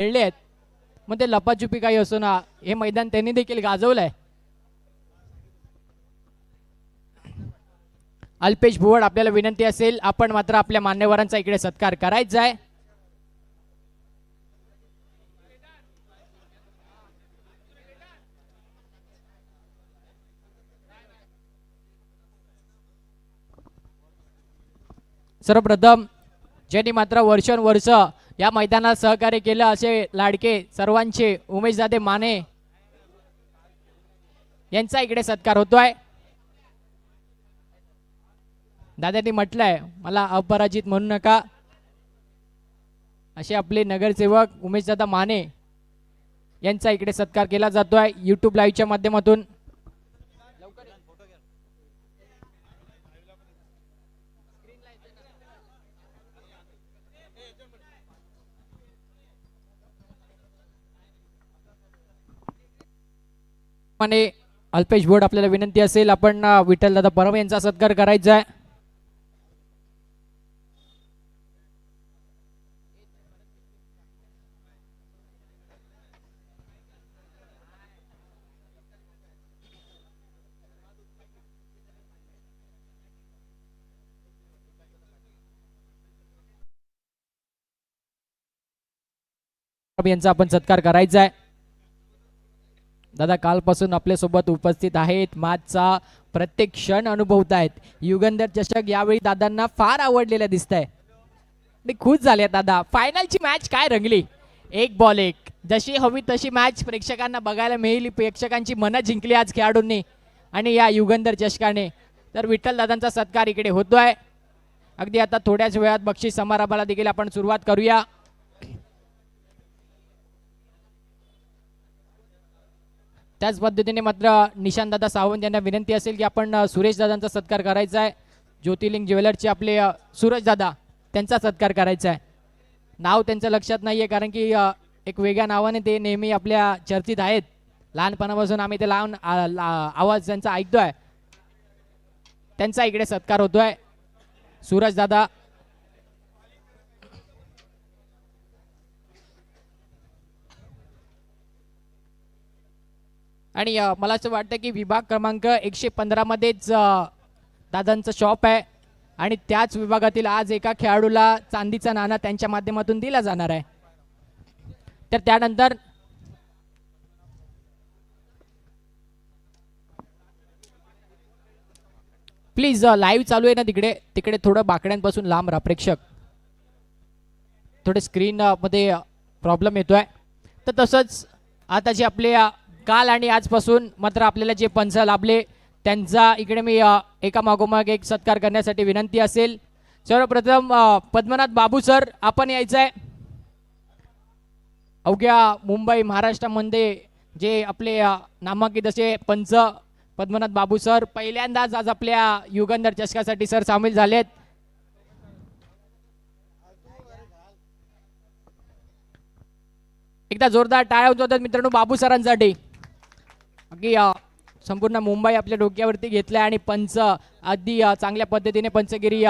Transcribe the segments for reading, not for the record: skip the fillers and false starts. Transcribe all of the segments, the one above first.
खेळले आहेत, मग ते लपाछुपी काही असो ना, हे मैदान त्यांनी देखील गाजवलंय. अल्पेश भुवड, आपल्याला विनंती असेल आपण मात्र आपल्या मान्यवरांचा इकडे सत्कार करायचा आहे. सर्वप्रथम ज्यांनी मात्र वर्षानुवर्ष या मैदानात सहकार्य केलं असे लाडके सर्वांचे उमेशदादे माने यांचा इकडे सत्कार होतोय. दादांनी म्हटलंय मला अपराजित म्हणू नका, असे आपले नगरसेवक उमेशदादा माने यांचा इकडे सत्कार केला जातोय YouTube लाईव्हच्या माध्यमातून. अल्पेश भोड, आपल्याला विनंती असेल आपण विठ्ठलदादा परब यांचा सत्कार करायचा आहे. यांचा आपण सत्कार करायचा आहे. दादा कालपासून आपल्यासोबत उपस्थित आहेत, मॅचचा प्रत्येक क्षण अनुभवतायत. युगंधर चषक यावेळी दादांना फार आवडलेला दिसत आहे, खुश झाले दादा. फायनलची मॅच काय रंगली, एक बॉल एक, जशी हवी तशी मॅच प्रेक्षकांना बघायला मिळाली. प्रेक्षकांची मनं जिंकली आज खेळाडूंनी आणि या युगंधर चषकाने. तर विठ्ठल दादांचा सत्कार इकडे होतोय. अगदी आता थोड्याच वेळात बक्षीस समारंभाला देखील आपण सुरुवात करूया. त्याच पद्धतीने मात्र निशांतदादा सावंत यांना विनंती असेल की आपण सुरेश दादांचा सत्कार करायचा आहे. ज्योतिर्लिंग ज्वेलरचे आपले सूरज दादा, त्यांचा सत्कार करायचा आहे. नाव त्यांचं लक्षात नाहीये कारण की एक वेगळ्या नावाने ते नेहमी आपल्या चर्चेत आहेत. लहानपणापासून आम्ही ते लावून आवाज त्यांचा ऐकतोय. त्यांचा इकडे सत्कार होतोय सूरज दादा. आणि मला असं वाटतं की विभाग क्रमांक 115 मध्येच दादांचं शॉप आहे आणि त्याच विभागातील आज एका खेळाडूला चांदीचा नाणा त्यांच्या माध्यमातून दिला जाणार आहे. तर त्यानंतर प्लीज लाईव्ह चालू आहे ना तिकडे थोडं बाकड्यांपासून लांब राहा प्रेक्षक, थोडे स्क्रीन मध्ये प्रॉब्लेम येतोय. तर तसंच आता जे आपले काल आणि आजपासून मात्र आपल्याला जे पंच लाभले त्यांचा इकडे मी एका मागोमाग एक सत्कार करण्यासाठी विनंती असेल. सर्वप्रथम पद्मनाथ बाबू सर, आपण यायचं आहे. अवघ्या मुंबई महाराष्ट्रामध्ये जे आपले नामांकित असे पंच पद्मनाथ बाबू सर पहिल्यांदाच आज आपल्या युगंधर चषकासाठी सर सामील झालेत. एकदा जोरदार टाळ्या होतात मित्रांनो बाबू सरांसाठी. अगदी संपूर्ण मुंबई आपल्या डोक्यावरती घेतल्या आणि पंच अगदी चांगल्या पद्धतीने पंचगिरी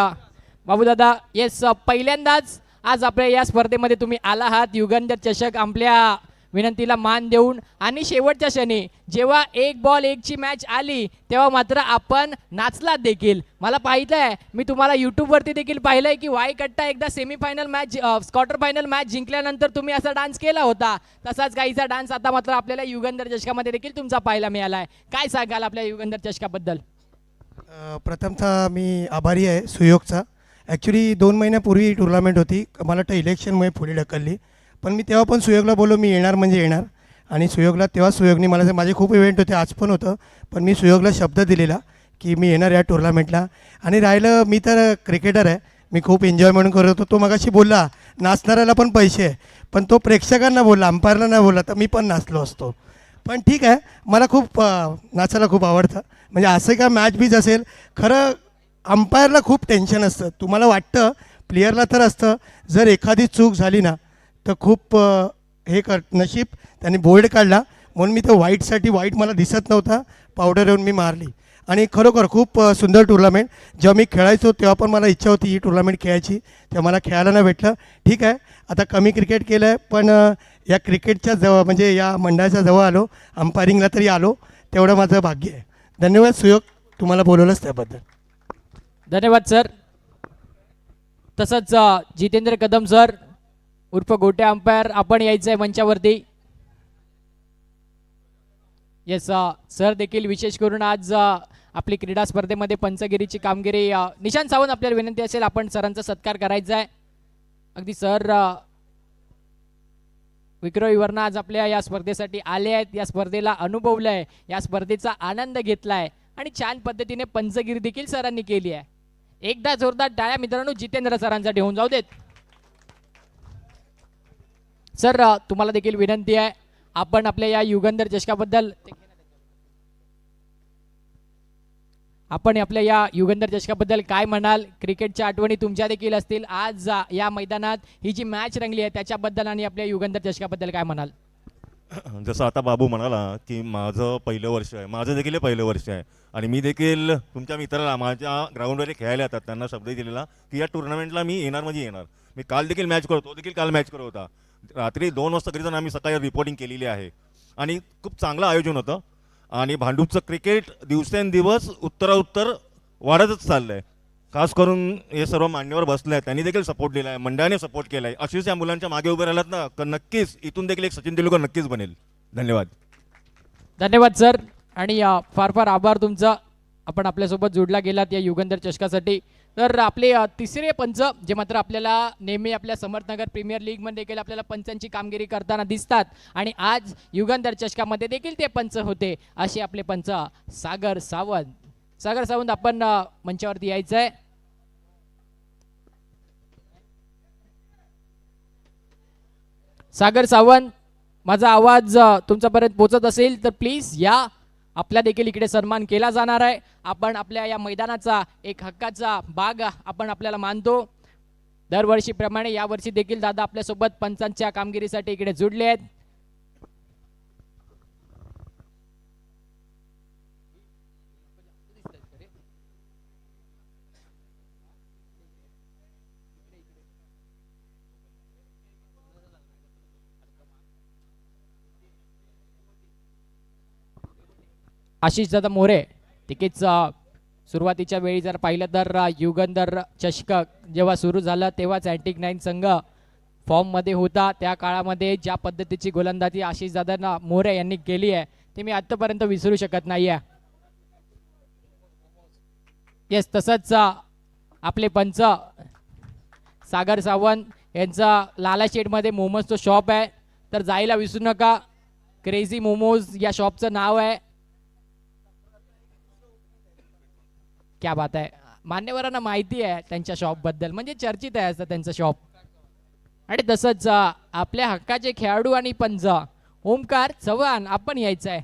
बाबू दादा. येस, पहिल्यांदाच आज आपल्या या स्पर्धेमध्ये तुम्ही आला आहात. युगंधर चषक आपल्या विनंतीला मान देऊन आणि शेवटच्या क्षणी जेव्हा एक बॉल एकची मॅच आली तेव्हा मात्र आपण नाचलात देखील. मला पाहिलंय, मी तुम्हाला यूट्यूबवरती देखील पाहिलंय की वायकट्टा एकदा semifinal match quarter final match जिंकल्यानंतर तुम्ही असा डान्स केला होता. तसाच काहीचा डान्स आता मात्र आपल्याला युगंधर चषकामध्ये देखील तुमचा पाहायला मिळालाय. काय सांगाल आपल्या युगंधर चषकाबद्दल? प्रथमतः मी आभारी आहे सुयोगचा. ॲक्च्युली 2 महिन्यापूर्वी टुर्नामेंट होती, मला तर इलेक्शनमुळे पुढे ढकलली. पण मी तेव्हा पण सुयोगला बोललो मी येणार म्हणजे येणार. आणि सुयोगला तेव्हा सुयोगने मला, माझे खूप इव्हेंट होते, आज पण होतं, पण मी सुयोगला शब्द दिलेला की मी येणार या टुर्नामेंटला. आणि राहिलं, मी तर क्रिकेटर आहे, मी खूप एन्जॉय म्हणून करत होतो. तो मगाशी बोलला नाचणाऱ्याला पण पैसे आहे, पण तो प्रेक्षकांना बोलला, अंपायरला नाही बोलला, तर मी पण नाचलो असतो. पण ठीक आहे, मला खूप नाचायला खूप आवडतं. म्हणजे असं का मॅच बीच असेल, खरं अंपायरला खूप टेन्शन असतं. तुम्हाला वाटतं प्लेयरला तर असतं, जर एखादी चूक झाली ना तर खूप हे नशीब त्यांनी बोल्ड काढला म्हणून मी तर वाईटसाठी, वाईट मला दिसत नव्हता, पावडर येऊन मी मारली. आणि खरोखर खूप सुंदर टुर्नामेंट. जेव्हा मी खेळायचो तेव्हा पण मला इच्छा होती ही टुर्नामेंट खेळायची, तेव्हा मला खेळायला नाही भेटलं. ठीक आहे, आता कमी क्रिकेट केलं आहे, पण या क्रिकेटच्या जवळ म्हणजे या मंडळाच्या जवळ आलो, अंपायरिंगला तरी आलो, तेवढं माझं भाग्य आहे. धन्यवाद सुयोग, तुम्हाला बोलवलंच त्याबद्दल. धन्यवाद सर. तसंच जितेंद्र कदम सर उर्फ गोटे अंपायर, आपण यायचं आहे मंचावरती. येस सर देखील विशेष करून आज आपली क्रीडा स्पर्धेमध्ये पंचगिरीची कामगिरी, निशांत सावंत आपल्याला विनंती असेल आपण सरांचा सत्कार करायचा आहे. अगदी सर विक्रोळीवरून आज आपल्या या स्पर्धेसाठी आले आहेत, या स्पर्धेला अनुभवलंय, या स्पर्धेचा आनंद घेतलाय आणि छान पद्धतीने पंचगिरी देखील सरांनी केली आहे. एकदा जोरदार टाळ्या मित्रांनो जितेंद्र सरांसाठी होऊन जाऊ देत. सर तुम्हाला देखील विनंती आहे, आपण आपल्या या युगंधर चषकाबद्दल काय म्हणाल? क्रिकेटच्या आठवणी तुमच्या देखील असतील. आज या मैदानात ही जी मॅच रंगली आहे त्याच्याबद्दल आणि आपल्या युगंधर चषकाबद्दल काय म्हणाल? जसं आता बाबू म्हणाला की माझं पहिलं वर्ष आहे, माझं देखील हे पहिलं वर्ष आहे आणि मी देखील तुमच्या मित्राला माझ्या ग्राउंडवर खेळायला येतात त्यांना शब्द दिलेला की या टुर्नामेंटला मी येणार म्हणजे येणार. मी काल देखील मॅच करतो, तो देखील काल मॅच करत होता. रात्री 2 वाजता घरी जाऊन आम्ही सकाळी रिपोर्टिंग केलेली आहे आणि खूप चांगलं आयोजन होतं आणि भांडूपचं क्रिकेट दिवसेंदिवस उत्तरोत्तर वाढतच चाललं आहे. खास करून हे सर्व मान्यवर बसले आहेत, त्यांनी देखील सपोर्ट दिला आहे, मंडळाने सपोर्ट केला आहे. अशीच या मुलांच्या मागे उभे राहिलात ना तर नक्कीच इथून देखील एक सचिन तेंडुलकर नक्कीच बनेल. धन्यवाद. धन्यवाद सर आणि फार फार आभार तुमचा, आपण आपल्यासोबत जोडला गेलात या युगंधर चषकासाठी. तर आपले तिसरे पंच जे मात्र आपल्याला नेहमी आपल्या समर्थनगर प्रीमियर लीगमध्ये देखील आपल्याला पंचांची कामगिरी करताना दिसतात आणि आज युगंधर चषकामध्ये देखील ते पंच होते, असे आपले पंच सागर सावंत. सागर सावंत आपण मंचावरती यायचं आहे. सागर सावंत, माझा आवाज तुमच्यापर्यंत पोहोचत असेल तर प्लीज या, आपला देखील इकडे सन्मान केला जाणार आहे. आपण आपल्या या मैदानाचा एक हक्काचा भाग आपण आपल्याला मानतो. दरवर्षीप्रमाणे यावर्षी देखील दादा आपल्यासोबत पंचांच्या कामगिरीसाठी इकडे जुडले आहेत. आशिष दादा मोरे तिकीच सुरुवातीच्या वेळी जर पाहिलं तर युगंधर चषक जेव्हा सुरू झालं तेव्हाच अँटिक 9 संघ फॉर्ममध्ये होता. त्या काळामध्ये ज्या पद्धतीची गोलंदाजी आशिष दादा मोरे यांनी केली आहे ते मी आतापर्यंत विसरू शकत नाही आहे. येस, तसंच आपले पंच सागर सावंत यांचा लाला शेडमध्ये मोमोजचं शॉप आहे, तर जायला विसरू नका. क्रेझी मोमोज या शॉपचं नाव आहे. क्या बात आहे, मान्यवरांना माहिती आहे त्यांच्या शॉपबद्दल, म्हणजे चर्चित आहे असं त्यांचं शॉप. आणि तसंच आपल्या हक्काचे खेळाडू आणि पंच ओमकार चव्हाण आपण यायचं आहे.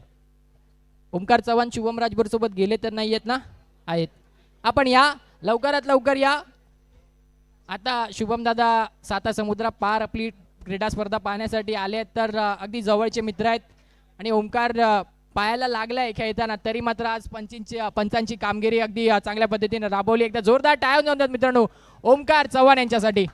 ओमकार चव्हाण शुभम राजभर सोबत गेले तर नाही आहेत ना? आहेत. आपण या, लवकरात लवकर या. आता शुभम दादा साता समुद्रा पार आपली क्रीडा स्पर्धा पाहण्यासाठी आले आहेत, तर अगदी जवळचे मित्र आहेत. आणि ओमकार पायाला लागलाय खेळताना, तरी मात्र आज पंचांची कामगिरी अगदी चांगल्या पद्धतीने राबवली. एकदा जोरदार टाळ्या जाऊन द्या मित्रांनो ओमकार चव्हाण यांच्यासाठी.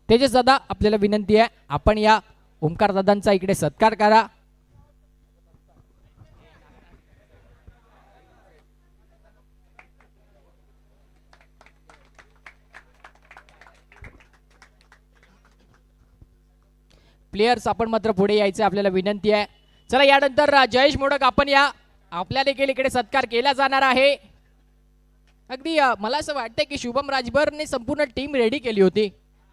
तेजस दादा, आपल्याला विनंती आहे आपण या ओमकार दादांचा इकडे सत्कार करा. प्लेयर्स आपण मात्र पुढे यायचे, आपल्याला विनंती आहे. चला, यानंतर जयेश मोडक आपण या, आपल्या देखील इकडे सत्कार केला जाणार आहे. अगदी मला असं वाटतंय की शुभम राजभरने संपूर्ण टीम रेडी केली होती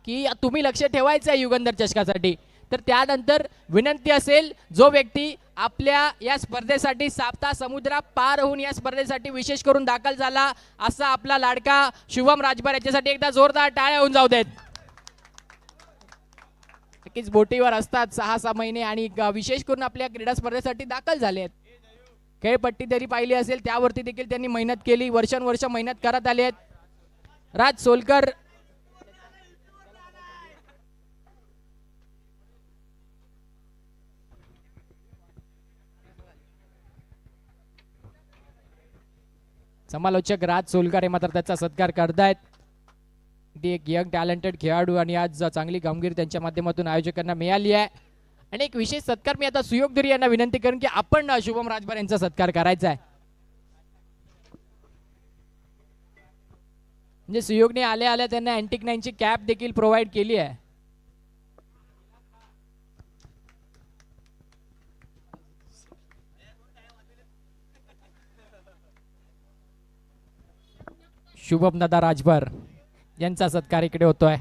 की तुम्ही लक्ष ठेवायचं आहे युगंधर चषकासाठी. तर त्यानंतर विनंती असेल, जो व्यक्ती आपल्या या स्पर्धेसाठी साता समुद्रा पार होऊन या स्पर्धेसाठी विशेष करून दाखल झाला असा आपला लाडका शुभम राजभर, याच्यासाठी एकदा जोरदार टाळ्या होऊन जाऊ देत. नक्कीच बोटीवर असतात 6-6 महिने आणि विशेष करून आपल्या क्रीडा स्पर्धेसाठी दाखल झाले आहेत. खेळपट्टी जरी पाहिली असेल त्यावरती देखील त्यांनी मेहनत केली, वर्षानुवर्ष मेहनत करत आले आहेत. राज सोलकर समालोचक राज सोलकर हे मात्र त्याचा सत्कार करतायत. ती एक यंग टॅलेंटेड खेळाडू आणि आज चांगली कामगिरी त्यांच्या माध्यमातून आयोजकांना मिळाली आहे. आणि एक विशेष सत्कार मी आता सुयोग दुरी यांना विनंती करेन की आपण शुभम राजभर यांचा सत्कार करायचा आहे. म्हणजे सुयोगने आल्या आल्या त्यांना अँटिक 9ची कॅप देखील प्रोव्हाइड केली आहे. शुभम दादा राजभर यांचा सत्कार इकडे होतोय.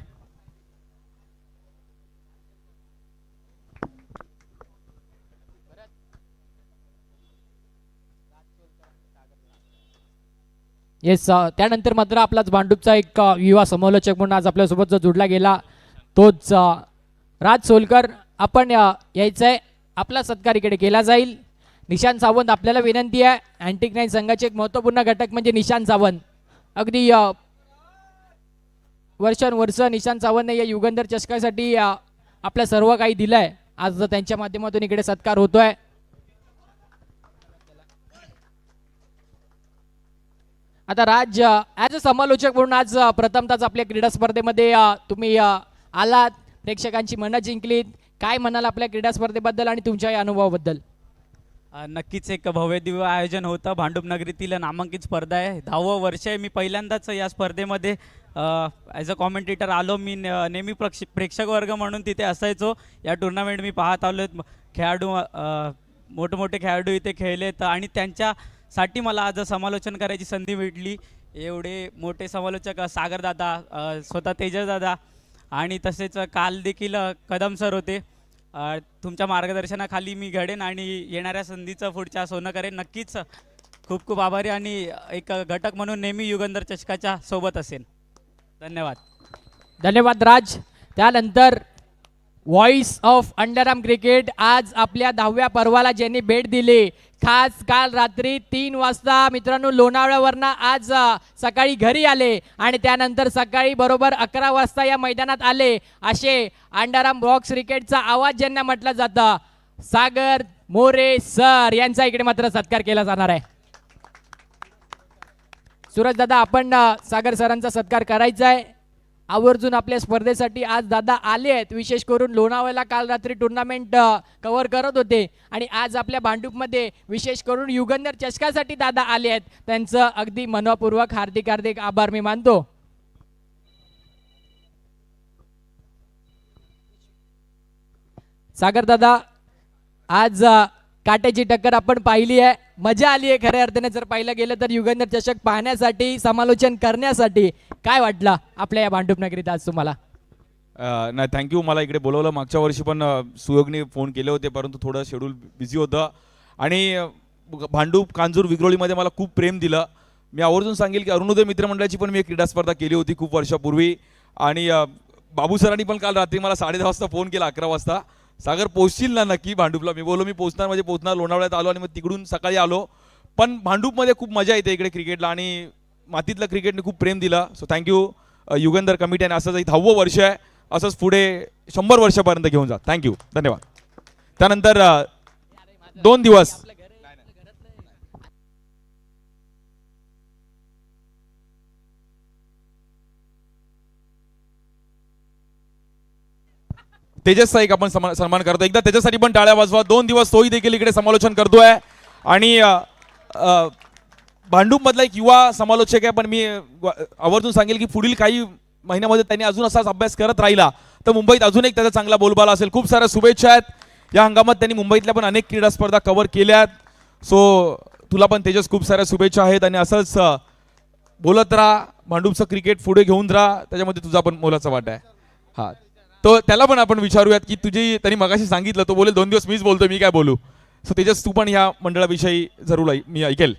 येस त्यानंतर मात्र आपलाच भांडूपचा एक युवा समालोचक म्हणून आज आपल्यासोबत जो जोडला गेला तोच राज सोलकर. आपण यायचंय, आपला सत्कार इकडे केला जाईल. निशांत सावंत आपल्याला विनंती आहे. अँटिक 9 संघाचे एक महत्त्वपूर्ण घटक म्हणजे निशांत सावंत. अगदी वर्षानुवर्ष निशांत सावंतने या युगंधर चषकासाठी आपलं सर्व काही दिलंय. आज त्यांच्या माध्यमातून इकडे सत्कार होतोय. आता राज ॲज अ समालोचक म्हणून आज प्रथमतःच आपल्या क्रीडा स्पर्धेमध्ये तुम्ही आलात, प्रेक्षकांची मनं जिंकलीत. काय म्हणाल आपल्या क्रीडा स्पर्धेबद्दल आणि तुमच्या या अनुभवाबद्दल? नक्कीच एक भव्य दिव्य आयोजन होतं. भांडूप नगरीतील नामांकित स्पर्धा आहे. 10वं वर्ष आहे. मी पहिल्यांदाच या स्पर्धेमध्ये ॲज अ कॉमेंटेटर आलो. मी नेहमी प्रेक्षक वर्ग म्हणून तिथे असायचो. या टुर्नामेंट मी पाहत आलो. खेळाडू मोठमोठे खेळाडू इथे खेळलेत आणि त्यांच्यासाठी मला आज समालोचन करायची संधी भेटली. एवढे मोठे समालोचक सागरदादा, स्वतः तेजसदादा आणि तसेच काल देखील कदम सर होते. तुमच्या मार्गदर्शनाखाली मी घडेन आणि येणाऱ्या संधीचं पुढच्या सोनं करेन. नक्कीच खूप खूप आभारी आणि एक घटक म्हणून नेहमी युगंधर चषकाच्या सोबत असेल. धन्यवाद. धन्यवाद राज. त्यानंतर व्हॉइस ऑफ अंडरआर्म क्रिकेट आज आपल्या 10व्या पर्वाला ज्यांनी भेट दिली, खास काल रात्री 3 वाजता मित्रांनो लोणावळ्यावरनं आज सकाळी घरी आले आणि त्यानंतर सकाळी बरोबर 11 वाजता या मैदानात आले, असे अंडरआर्म बॉक्स क्रिकेटचा आवाज ज्यांना म्हटलं जातं, सागर मोरे सर यांचा इकडे मात्र सत्कार केला जाणार आहे. सूरज दादा, आपण सागर सरांचा सत्कार करायचा आहे. आवर्जून आपल्या स्पर्धेसाठी आज दादा आले आहेत. विशेष करून लोणावळ्याला काल रात्री टुर्नामेंट कव्हर करत होते आणि आज आपल्या भांडूपमध्ये विशेष करून युगंधर चषकासाठी दादा आले आहेत. त्यांचं अगदी मनपूर्वक हार्दिक हार्दिक आभार मी मानतो. सागर दादा, आज काट्याची टक्कर आपण पाहिली आहे. मजा आली आहे खऱ्या अर्थाने जर पाहिलं गेलं तर युगंधर चषक पाहण्यासाठी, समालोचन करण्यासाठी. काय वाटलं आपल्या या भांडूप नगरीत आज तुम्हाला? नाही, थँक्यू. मला इकडे बोलवलं. मागच्या वर्षी पण सुयोगने फोन केले होते, परंतु थोडं शेड्यूल बिझी होतं आणि भांडूप कांजूर विक्रोळीमध्ये मला खूप प्रेम दिलं. मी आवर्जून सांगेल की अरुणोदय मित्रमंडळाची पण मी एक क्रीडा स्पर्धा केली होती खूप वर्षापूर्वी आणि बाबू सरांनी पण काल रात्री मला 10:30 वाजता फोन केला, 11 वाजता, सागर पोचशील ना नक्की भांडूपला? मी बोललो मी पोचणार, म्हणजे पोचणार. लोणावळ्यात आलो आणि मग तिकडून सकाळी आलो. पण भांडूपमध्ये खूप मजा येते इकडे क्रिकेटला आणि मातीतलं क्रिकेटने खूप प्रेम दिलं. So thank you Yugandhar committee. आणि असंच 10वं वर्ष आहे, असंच पुढे 100 वर्षापर्यंत घेऊन जा. थँक्यू, धन्यवाद. त्यानंतर 2 दिवस तेजसचा एक आपण सन्मान करतो. एकदा त्याच्यासाठी पण टाळ्या वाजवा. 2 दिवस तोही देखील इकडे समालोचन करतोय आणि भांडूपमधला एक युवा समालोचक आहे. पण मी आवर्जून सांगेल की पुढील काही महिन्यामध्ये त्यांनी अजून असाच अभ्यास करत राहिला तर मुंबईत अजून एक त्याचा चांगला बोलबाला असेल. खूप साऱ्या शुभेच्छा आहेत. या हंगामात त्यांनी मुंबईतल्या पण अनेक क्रीडा स्पर्धा कव्हर केल्यात. सो तुला पण तेजस खूप साऱ्या शुभेच्छा आहेत आणि असंच बोलत राहा. भांडूपचं क्रिकेट पुढे घेऊन राहा, त्याच्यामध्ये तुझा पण मोलाचा वाटा आहे. हां, तो त्याला पण आपण विचारूयात की तुझी, त्यांनी मगाशी सांगितलं, तो बोलेल 2 दिवस मीच बोलतोय, मी काय बोलू. सो तेजस, तू पण ह्या मंडळाविषयी जरूर मी ऐकेल.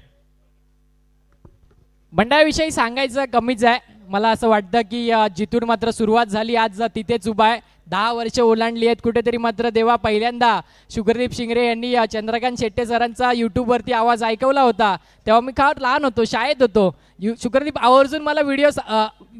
मंडळाविषयी सांगायचं कमीच आहे. मला असं वाटतं की जिथून मात्र सुरुवात झाली आज तिथेच उभा आहे. 10 वर्ष ओलांडली आहेत कुठेतरी. मात्र तेव्हा पहिल्यांदा शुक्रदीप शिंगरे यांनी चंद्रकांत शेट्टे सरांचा यूट्यूबवरती आवाज ऐकवला होता. तेव्हा मी फार लहान होतो, शाळेत होतो. शुक्रदीप आवर्जून मला व्हिडिओ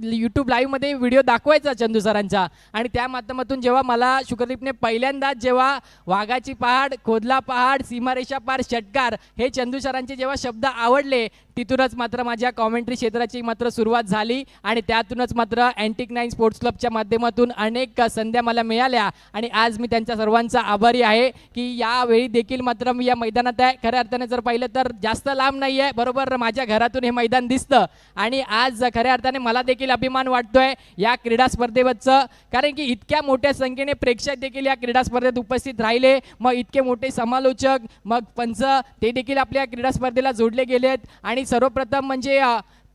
यूट्यूब लाईव्हमध्ये व्हिडिओ दाखवायचा चंदू सरांचा. आणि त्या माध्यमातून जेव्हा मला शुक्रदीपने पहिल्यांदाच जेव्हा वाघाची पहाड, खोदला पहाड, सीमारेषा पार, षटकार हे चंदू सरांचे जेव्हा शब्द आवडले, तिथूनच मात्र माझ्या कॉमेंट्री क्षेत्राची मात्र सुरुवात झाली. आणि त्यातूनच मात्र अँटिक 9 स्पोर्ट्स क्लबच्या माध्यमातून अनेक संध्या मला मिळाल्या. आणि आज मी त्यांच्या सर्वांचा आभारी आहे की यावेळी देखील मात्र मी या मैदानात आहे. खऱ्या अर्थाने जर पाहिलं तर जास्त लांब नाही आहे, बरोबर माझ्या घरातून हे मैदान दिसतं. आणि आज खऱ्या अर्थाने मला देखील अभिमान वाटतोय या क्रीडा स्पर्धेवरचं, कारण की इतक्या मोठ्या संख्येने प्रेक्षक देखील या क्रीडा स्पर्धेत उपस्थित राहिले. मग इतके मोठे समालोचक, मग पंच, ते देखील आपल्या क्रीडा स्पर्धेला जोडले गेलेत. आणि सर्वप्रथम म्हणजे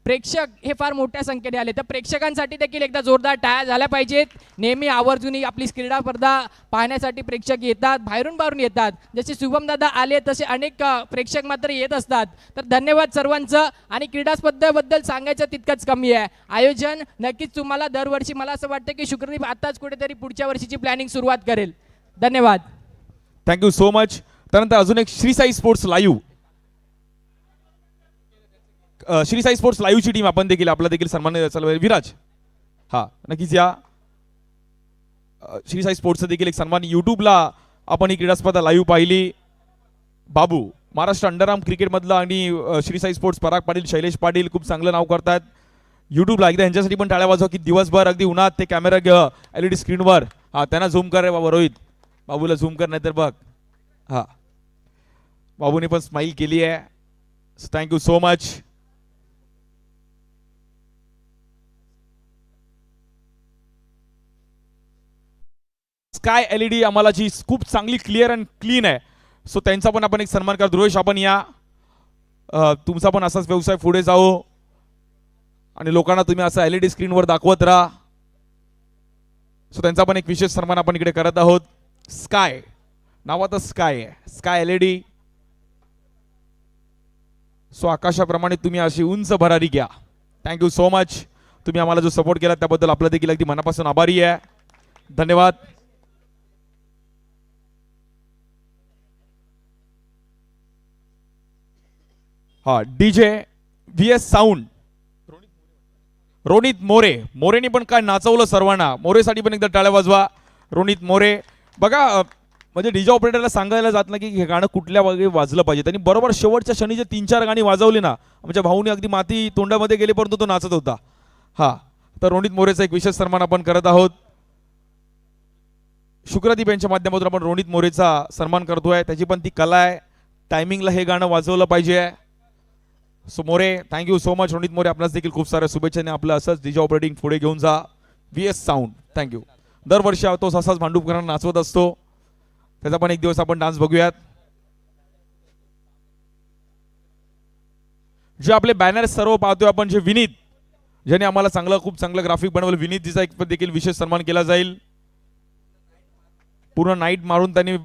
प्रेक्षक हे फार मोठ्या संख्येने आले, तर प्रेक्षकांसाठी देखील एकदा जोरदार टाळ्या झाल्या पाहिजेत. नेहमी आवर्जून आपली क्रीडा स्पर्धा पाहण्यासाठी प्रेक्षक येतात, बाहेरून येतात. जसे शुभम दादा आले तसे अनेक प्रेक्षक मात्र येत असतात. तर धन्यवाद सर्वांचं. आणि क्रीडा स्पर्धेबद्दल सांगायचं तितकंच कमी आहे. आयोजन नक्कीच तुम्हाला दरवर्षी, मला असं वाटतं की शुक्रदीप आताच कुठेतरी पुढच्या वर्षीची प्लॅनिंग सुरुवात करेल. धन्यवाद. Thank you so much. त्यानंतर अजून एक Shri Sai sports live, Shri Sai sports लाईव्हची टीम आपण देखील, आपला देखील सन्मान विराज. हा नक्कीच या श्री साई स्पोर्ट्सचं देखील एक सन्मान. यूट्यूबला आपण ही क्रीडा स्पर्धा लाईव्ह पाहिली. बाबू महाराष्ट्र अंडरआर्म क्रिकेटमधलं आणि श्री साई स्पोर्ट्स पराग पाटील, शैलेश पाटील खूप चांगलं नाव करतात यूट्यूबला. एकदा यांच्यासाठी पण टाळ्या वाजवा की दिवसभर अगदी उन्हात ते कॅमेरा LED स्क्रीनवर. हा त्यांना झूम कर रे बाबा रोहित, बाबूला झूम कर नाही तर बघ. हा बाबूने पण स्माईल केली आहे. Thank you so much. Sky LED आम्हाला जी खूप चांगली क्लिअर अँड क्लीन आहे, सो त्यांचा पण आपण एक सन्मान करतो. ध्रुवेश आपण या, तुमचा पण असाच व्यवसाय पुढे जाओ आणि लोकांना तुम्ही असं LED स्क्रीनवर दाखवत राहा. सो त्यांचा पण एक विशेष सन्मान आपण इकडे करत आहोत. स्काय नावातच स्काय आहे, स्काय LED. सो आकाशाप्रमाणे तुम्ही अशी उंच भरारी घ्या. Thank you so much. तुम्ही आम्हाला जो सपोर्ट केला त्याबद्दल आपलं देखील अगदी मनापासून आभारी आहे. धन्यवाद. हा DJ VS sound, Ronit More. मोरेनी पण काय नाचवलं सर्वांना. मोरेसाठी पण एकदा टाळ्या वाजवा. रोनित मोरे बघा, म्हणजे DJ ऑपरेटरला सांगायला जात नाही की हे गाणं कुठल्या वगैरे वाजलं पाहिजे. त्यांनी बरोबर शेवटच्या क्षणी जे 3-4 गाणी वाजवली ना, आमच्या भाऊनी अगदी माती तोंडामध्ये गेले परंतु तो नाचत होता. हा तर रोनित मोरेचा एक विशेष सन्मान आपण करत आहोत. शुक्रदीप यांच्या माध्यमातून आपण रोनित मोरेचा सन्मान करतोय. त्याची पण ती कला आहे, टायमिंगला हे गाणं वाजवलं पाहिजे. So More, thank you so much. Ronit More, आपल्यास देखील खूप साऱ्या शुभेच्छाने आपलं असंच DJ ऑपरेटिंग पुढे घेऊन जा. VS sound, thank you. दरवर्षी तो असाच भांडूपकरांना नाचवत असतो. त्याचा पण एक दिवस आपण डान्स बघूयात. जे आपले बॅनर सर्व पाहतोय आपण, जे विनीत, ज्याने आम्हाला खूप चांगलं ग्राफिक बनवलं, विनीतजीचा एक देखील विशेष सन्मान केला जाईल. पूर्ण नाईट मारून त्यांनी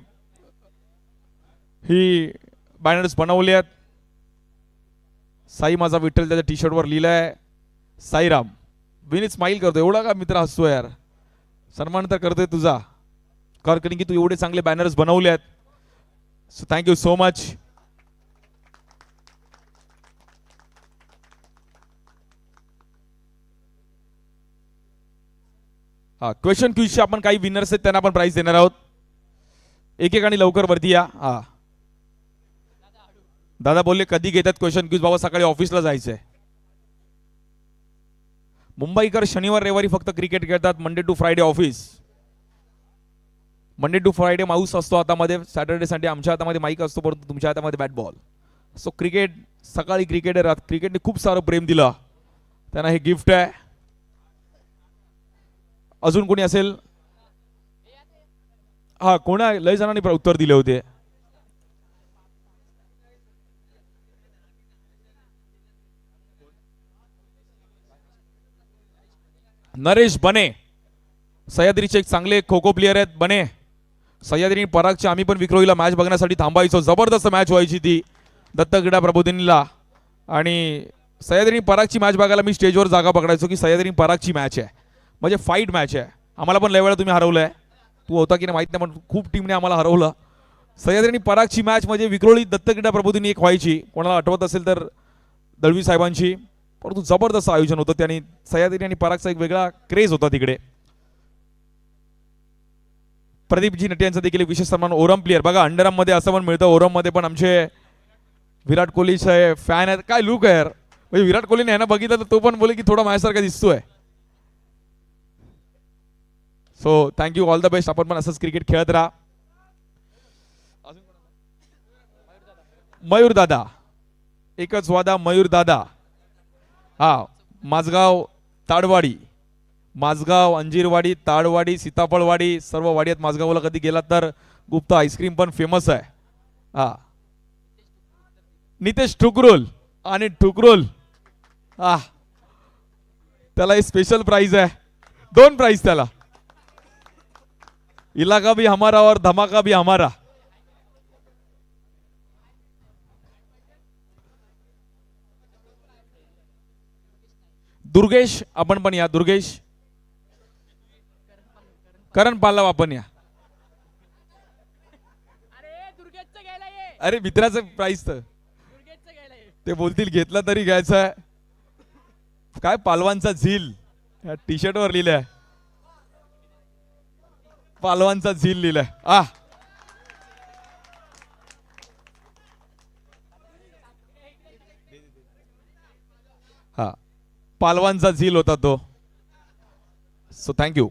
ही बॅनर्स बनवले आहेत. साई माझा विठ्ठल त्याच्या टी शर्टवर लिहिलंय साईराम. विनीत स्माईल करतो. एवढा का मित्र हसतो यार, सन्मान तर करतोय तुझा, कारण की तू एवढे चांगले बॅनर्स बनवले आहेत. So thank you so much. हा क्वेश्चन क्यूजचे आपण काही विनर्स आहेत त्यांना आपण प्राइज देणार आहोत. एकेकाने लवकर वरती या. हा दादा बोलले कधी घेतात क्वेश्चन क्यूज? बाबा सकाळी ऑफिसला जायचंय. मुंबईकर शनिवार रविवारी फक्त क्रिकेट खेळतात. Monday to Friday office. Monday to Friday mouse असतो हातामध्ये. सॅटर्डे संडे आमच्या हातामध्ये माईक असतो, परंतु तुमच्या हातामध्ये बॅट बॉल. सो क्रिकेट सकाळी क्रिकेट आहे, क्रिकेटने खूप सारं प्रेम दिलं त्यांना. हे गिफ्ट आहे. अजून कोणी असेल? हा कोणा लय जणांनी उत्तर दिले होते. नरेश बने, सह्याद्रीचे एक चांगले खो खो प्लेयर आहेत बने. सह्याद्री परागचे आम्ही पण विक्रोळीला मॅच बघण्यासाठी थांबायचो. जबरदस्त मॅच व्हायची ती दत्त क्रीडा प्रबोधिनीला. आणि सह्याद्री परागची मॅच बघायला मी स्टेजवर जागा पकडायचो की सह्याद्री परागची मॅच आहे, म्हणजे फाईट मॅच आहे. आम्हाला पण लय वेळा तुम्ही हरवलंय. तू होता की नाही माहित नाही, पण खूप टीमने आम्हाला हरवलं. सह्याद्री आणि परागची मॅच म्हणजे विक्रोळी दत्तक्रीडा प्रबोधिनी एक व्हायची, कोणाला आठवत असेल तर दळवी साहेबांची. परंतु जबरदस्त आयोजन होतं त्यांनी. सह्याद्री आणि परागचा एक वेगळा क्रेज होता तिकडे. प्रदीपजी नटे यांचा देखील एक विशेष सन्मान. ओरम प्लेअर बघा, अंडरआर्ममध्ये असं पण मिळतं, ओरममध्ये पण आमचे विराट कोहलीचे फॅन आहेत. काय लुक आहे यार, म्हणजे विराट कोहलीने यांना बघितलं तर तो पण बोले की थोडा माझ्यासारखा दिसतोय. So thank you, all the best. आपण पण असंच क्रिकेट खेळत राहा. मयूर दादा, एकच वादा मयूर दादा. हा, माझगाव ताडवाडी, माझगाव अंजीरवाडी, ताडवाडी, सीताफळवाडी, सर्व वाडी आहेत माझगावला. कधी गेलात तर गुप्ता आईस्क्रीम पण फेमस आहे. हा, नितेश ठुकरोल आणि ठुकरोल, हा त्याला स्पेशल प्राइज आहे, 2 प्राइज त्याला. इलाका भी हमारा और धमाका भी हमारा. दुर्गेश, आपण पण या. दुर्गेश, करण पालव, आपण या. अरे मित्राचं प्राइस तर ते बोलतील घेतला तरी घ्यायचं आहे. काय पालवांचा झील टी शर्ट वर लिहिलंय, पालवांचा झील लिहिलंय. हा, पालवांचा झील होता तो. So thank you.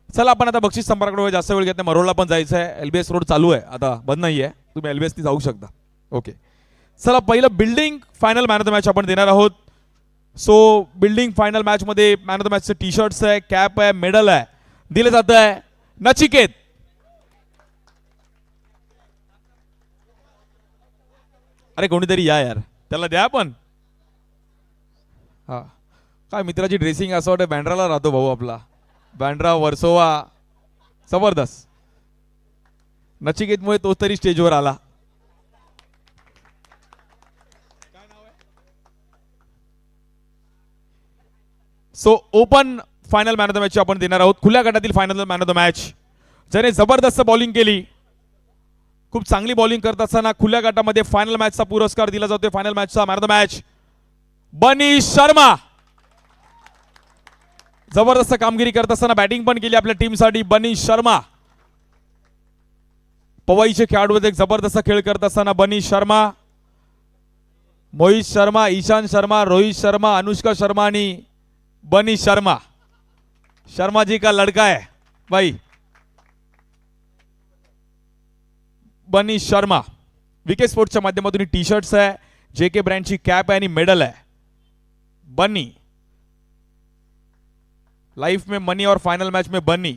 चला आपण आता बक्षीस संपर्काकडे जास्त वेळ घेत नाही. मरोळला पण जायचं आहे. एलबीएस रोड चालू आहे आता, बंद नाही आहे. तुम्ही एलबीएसनी जाऊ शकता. ओके, चला पहिलं building final man of the match आपण देणार आहोत. सो बिल्डिंग फायनल मॅच मध्ये मॅन ऑफ द मॅचचे टी शर्ट्स आहे, कॅप आहे, मेडल आहे, दिले जात आहे नचिकेत. अरे कोणीतरी या यार, त्याला द्या पण. हा, काय मित्राची ड्रेसिंग असं वाटतं बँड्राला राहतो भाऊ आपला. बँड्रा, वर्सोवा, जबरदस्त. नचिकेतमुळे तो तरी स्टेजवर आला. So open final man of the match आपण देणार आहोत. खुल्या गटातील final man of the match, ज्याने जबरदस्त बॉलिंग केली, खूप चांगली बॉलिंग करत असताना खुल्या गटामध्ये फायनल मॅचचा पुरस्कार दिला जातोय. फायनल मॅचचा man of the match Bunny Sharma. जबरदस्त कामगिरी करत असताना बॅटिंग पण केली आपल्या टीमसाठी बनी शर्मा. पवईचे खेळाडू एक जबरदस्त खेळ करत असताना बनी शर्मा, मोहित शर्मा, ईशान शर्मा, रोहित शर्मा, अनुष्का शर्मा आणि बनी शर्मा. शर्मा जी का लड़का है भाई, बनी शर्मा. विकेट स्पोर्ट्सच्या माध्यमातून टी शर्ट्स आहे, जेके ब्रँडची कॅप आहे आणि मेडल आहे. बनी लाइफ में मनी और फाइनल मैच में बनी.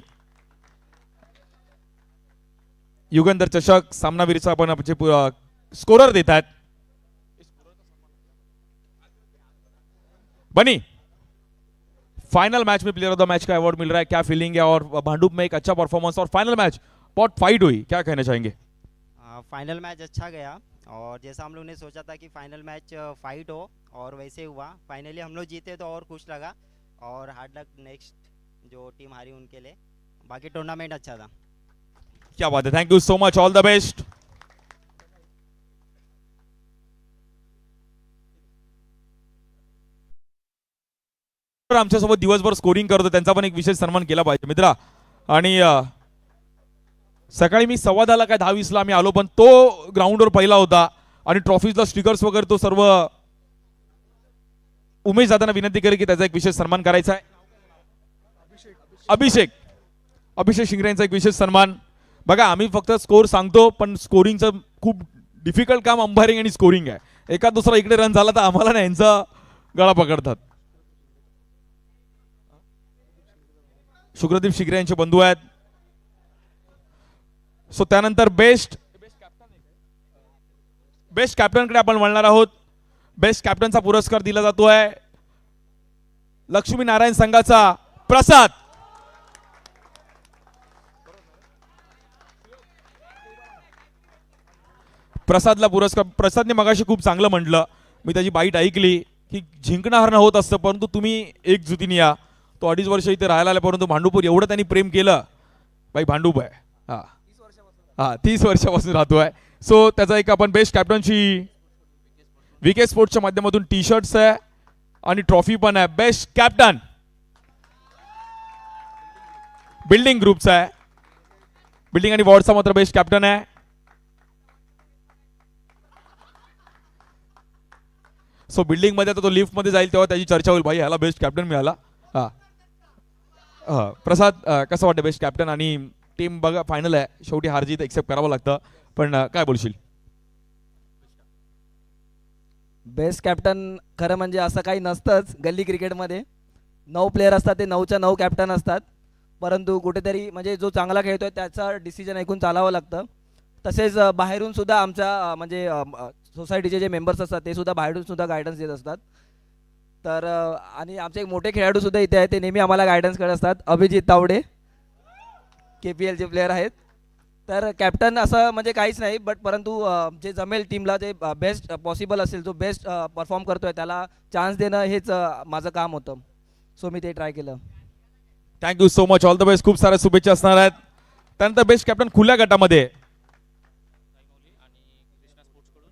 युगंधर चषक सामनावीरचा आपण आपले स्कोरर देत आहेत. बनी, फाइनल मैच में प्लेयर ऑफ द मैच का अवार्ड मिल रहा है, क्या फीलिंग है? और भांडुप में एक अच्छा परफॉर्मेंस और फाइनल मैच बहुत फाइट हुई, क्या कहना चाहेंगे? फाइनल मैच अच्छा गया और जैसा हम लोग ने सोचा था कि फाइनल मैच फाइट हो और वैसे हुआ. फाइनली हम लोग जीते तो और खुश लगा और हार्ड लक नेक्स्ट जो टीम हारी उनके लिए. बाकी टूर्नामेंट अच्छा था. क्या बात है, thank you so much, all the best. आमच्यासोबत दिवसभर स्कोरिंग करतो त्यांचा पण एक विशेष सन्मान केला पाहिजे मित्रा. आणि सकाळी मी 10:15 काय 10:20 आम्ही आलो, पण तो ग्राउंडवर पहिला होता आणि ट्रॉफीजला स्टिकर्स वगैरे तो सर्व. उमेश दादांना विनंती करेल की त्याचा एक विशेष सन्मान करायचा आहे. अभिषेक शिंगरे यांचा एक विशेष सन्मान. बघा आम्ही फक्त स्कोर सांगतो, पण स्कोरिंगचं खूप डिफिकल्ट काम अंपायरिंग आणि स्कोरिंग आहे. एका दुसरा इकडे रन झाला तर आम्हाला ना यांचा गळा पकडतात. शुक्रदीप शिंगरे यांचे बंधू आहेत. सो त्यानंतर बेस्ट कॅप्टनकडे आपण वळणार आहोत. बेस्ट कॅप्टनचा पुरस्कार दिला जातोय लक्ष्मीनारायण संघाचा प्रसाद. प्रसादला पुरस्कार. प्रसादने मगाशी खूप चांगलं म्हटलं, मी त्याची बाईट ऐकली की जिंकणं हरणं होत असतं परंतु तुम्ही एकजुटीने या. तो 2.5 वर्ष इथे राहायला आला परंतु भांडूपूर एवढं त्यांनी प्रेम केलं. बाई भांडूप आहे. हा 30 वर्षापासून राहतोय. सो त्याचा एक आपण बेस्ट कॅप्टनची विके स्पोर्ट्सच्या माध्यमातून टी शर्ट्स आहे आणि ट्रॉफी पण आहे. बेस्ट कॅप्टन बिल्डिंग ग्रुपचा आहे. बिल्डिंग आणि वॉर्डचा मात्र बेस्ट कॅप्टन आहे. सो बिल्डिंग मध्ये आता तो लिफ्ट मध्ये जाईल तेव्हा त्याची चर्चा होईल, भाई ह्याला बेस्ट कॅप्टन मिळाला. हा प्रसाद कसं वाटतं बेस्ट कॅप्टन? आणि टीम बघा फायनल आहे, शेवटी हारजीत एक्सेप्ट करावं लागतं, पण काय बोलशील? बेस्ट कॅप्टन खरं म्हणजे असं काही नसतंच. गल्ली क्रिकेटमध्ये 9 प्लेयर असतात, ते 9च्या 9 कॅप्टन असतात. परंतु कुठेतरी म्हणजे जो चांगला खेळतोय त्याचा डिसिजन ऐकून चालावं लागतं. तसेच बाहेरून सुद्धा आमच्या म्हणजे सोसायटीचे जे मेंबर्स असतात ते सुद्धा बाहेरून सुद्धा गायडन्स देत असतात. तर आणि आमचे एक मोठे खेळाडू सुद्धा इथे आहेत, ते नेहमी आम्हाला गायडन्स करत असतात. अभिजित तावडे KPLचे प्लेयर आहेत. तर कॅप्टन असं म्हणजे काहीच नाही, बट परंतु जे जमेल टीमला, जे बेस्ट पॉसिबल असेल, जो बेस्ट परफॉर्म करतोय त्याला चान्स देणं हेच माझं काम होतं. सो मी ते ट्राय केलं. Thank you so much, all the best. खूप साऱ्या शुभेच्छा असणार आहेत. त्यानंतर बेस्ट कॅप्टन खुल्या गटामध्ये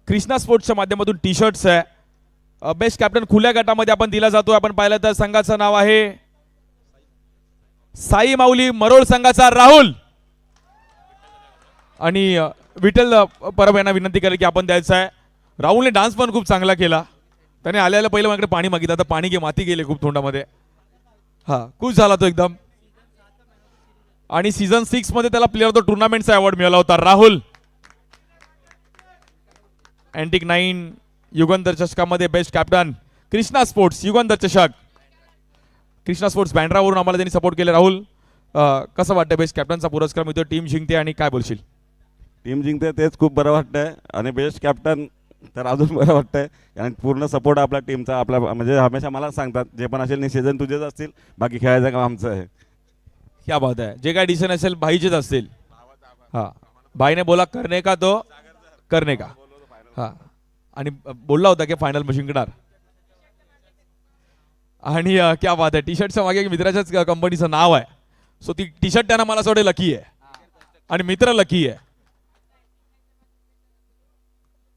कृष्णा स्पोर्ट्सच्या माध्यमातून टी शर्ट्स आहे. बेस्ट कॅप्टन खुल्या गटामध्ये आपण दिला जातो. आपण पाहिलं तर संघाचं नाव आहे साई माऊली मरोळ संघाचा राहुल. आणि विठ्ठल परब यांना विनंती करेल की आपण द्यायचं आहे. राहुलने डान्स पण खूप चांगला केला. त्याने आल्याला पहिलं माझ्याकडे पाणी मागितलं, आता पाणी घे, माती गेले खूप तोंडामध्ये. हा खुश झाला तो एकदम. आणि सीझन 6 मध्ये त्याला प्लेअर ऑफ द टुर्नामेंटचा अवॉर्ड मिळाला होता राहुल. अँटिक 9 युगंधर चषकामध्ये best captain Krishna sports Yugandhar चषक. कृष्णा स्पोर्ट्स बँड्रावरून आम्हाला त्यांनी सपोर्ट केले. राहुल कसं वाटतं बेस्ट कॅप्टनचा पुरस्कार मिळतो, टीम जिंकते आणि काय बोलशील? टीम जिंकते तेच खूप बरं वाटतंय आणि बेस्ट कॅप्टन तर अजून बरं वाटतंय, कारण पूर्ण सपोर्ट आपल्या टीमचा. आपला म्हणजे हमेशा मला सांगतात जे पण असेल निषेधन तुझेच असतील, बाकी खेळायचं काम आमचं आहे. क्या बात आहे. जे काय डिसिजन असेल भाईचेच असतील. हा भाईने बोला करणे का तो करणे का. हा आणि बोलला होता की फायनल मशीन जिंकणार. आणि क्या बात आहे. टी शर्टच्या मागे मित्राच्याच कंपनीचं नाव आहे. सो ती टी शर्ट त्यांना मला सोडे लकी आहे आणि मित्र लकी आहे.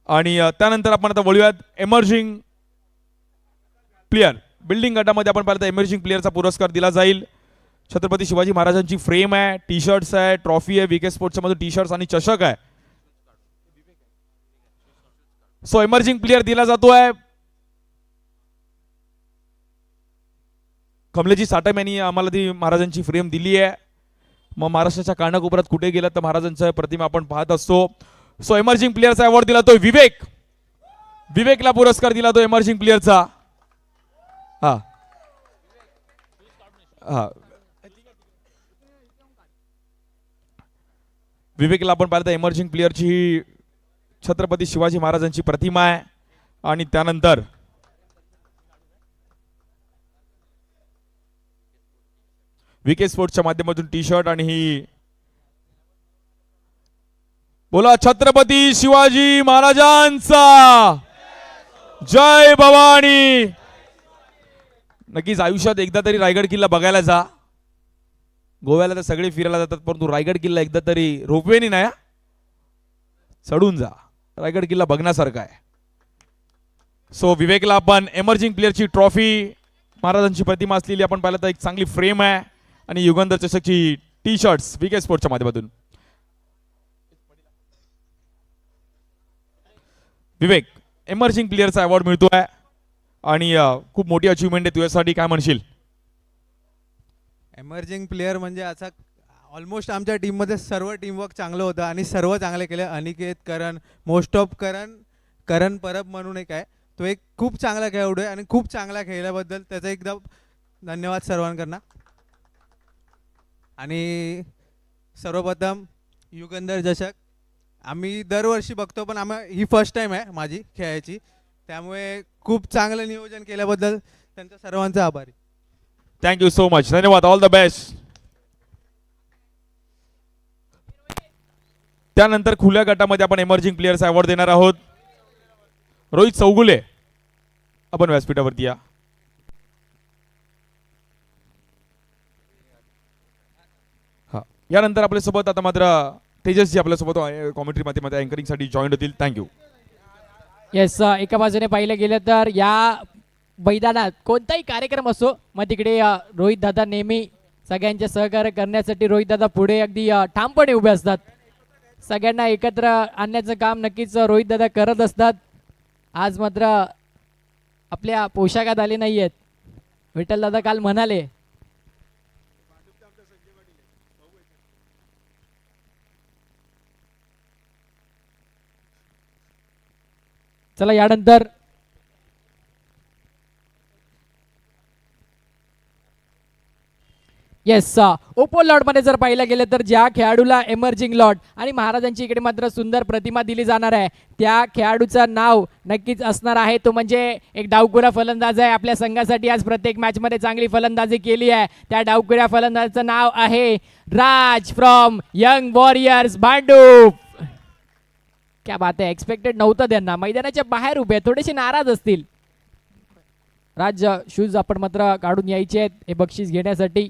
आणि त्यानंतर आपण आता बोलूयात एमर्जिंग प्लेयर. बिल्डिंग गटामध्ये आपण पाहिलं तर एमर्जिंग प्लेअरचा पुरस्कार दिला जाईल. छत्रपती शिवाजी महाराजांची फ्रेम आहे, टी शर्ट्स आहे, ट्रॉफी आहे, विके स्पोर्ट्सच्या मध्ये टी शर्ट्स आणि चषक आहे. सो एमर्जिंग प्लेयर दिला जातोय. कमलेजी साटम यांनी आम्हाला ती महाराजांची फ्रेम दिली आहे. मग महाराष्ट्राच्या कानाकोपऱ्यात कुठे गेला तर महाराजांच्या प्रतिमा आपण पाहत असतो. सो एमर्जिंग प्लेअरचा अवॉर्ड दिला तो विवेक. विवेकला पुरस्कार दिला तो एमर्जिंग प्लेअरचा. हा हा विवेकला आपण पाहिलं तर एमर्जिंग प्लेअरची ही छत्रपती शिवाजी महाराजांची प्रतिमा आहे. आणि त्यानंतर विके स्पोर्ट्सच्या माध्यमातून टी शर्ट आणि ही बोला छत्रपती शिवाजी महाराजांचा जय भवानी. नक्कीच आयुष्यात एकदा तरी रायगड किल्ला बघायला जा. गोव्याला तर सगळे फिरायला जातात परंतु रायगड किल्ला एकदा तरी रोपवेनी नाही चढून जा. रायगड किल्ला बघण्यासारखा आहे. सो विवेकला आपण एमर्जिंग प्लेअरची ट्रॉफी, महाराजांची प्रतिमा असलेली आपण पाहिलं तर एक चांगली फ्रेम आहे आणि युगंधर चषकची टी शर्ट्स विके स्पोर्ट्सच्या माध्यमातून. विवेक एमर्जिंग प्लेअरचा अवॉर्ड मिळतोय आणि खूप मोठी अचिव्हमेंट आहे तुझ्यासाठी, काय म्हणशील? एमर्जिंग प्लेअर म्हणजे असा ऑलमोस्ट आमच्या टीममध्ये सर्व टीमवर्क चांगलं होतं आणि सर्व चांगले केले. अनिकेत, करण, मोस्ट ऑफ करण परब म्हणून एक आहे, तो एक खूप चांगला खेळाडू आहे आणि खूप चांगला खेळल्याबद्दल त्याचा एकदा धन्यवाद सर्वांकडनं. आणि सर्वप्रथम युगंधर चषक आम्ही दरवर्षी बघतो पण ही फर्स्ट टाईम आहे माझी खेळायची, त्यामुळे खूप चांगलं नियोजन केल्याबद्दल त्यांचा सर्वांचा आभारी. Thank you so much. धन्यवाद. All the best. त्यानंतर खुल्या गटामध्ये आपण एमर्जिंग प्लेयर्स अवॉर्ड देणार आहोत. रोहित चौगुले, आपण व्यासपीठावरती या. हा, यानंतर आपल्यासोबत आता मात्र तेजसजी आपल्यासोबत कॉमेंट्री माध्यमात अँकरिंगसाठी जॉईन होतील. थँक्यू. येस, एका बाजूने पाहिलं गेलं तर या मैदानात कोणताही कार्यक्रम असो, मग तिकडे रोहित दादा नेहमी सगळ्यांचे सहकार्य करण्यासाठी रोहित दादा पुढे अगदी ठामपणे उभे असतात. सगळ्यांना एकत्र आणण्याचं काम नक्कीच रोहित दादा करत असतात. आज मात्र आपल्या पोशाखात आले नाही आहेत. विठ्ठल दादा काल म्हणाले चला यानंतर येस, ओपन लॉट मध्ये जर पाहिलं गेलं तर ज्या खेळाडूला एमर्जिंग लॉट आणि महाराजांची इकडे मात्र सुंदर प्रतिमा दिली जाणार आहे, त्या खेळाडूचं नाव नक्कीच असणार आहे. तो म्हणजे एक डावखुरा फलंदाज आहे. आपल्या संघासाठी आज प्रत्येक मॅच मध्ये चांगली फलंदाजी केली आहे. त्या डावखुऱ्या फलंदाजाचं नाव आहे राज फ्रॉम यंग वॉरियर्स भांडूप. क्या बात आहे, एक्सपेक्टेड नव्हतं त्यांना. मैदानाच्या बाहेर उभे थोडेसे नाराज असतील. राज, शूज आपण मात्र काढून यायचे आहेत हे बक्षीस घेण्यासाठी.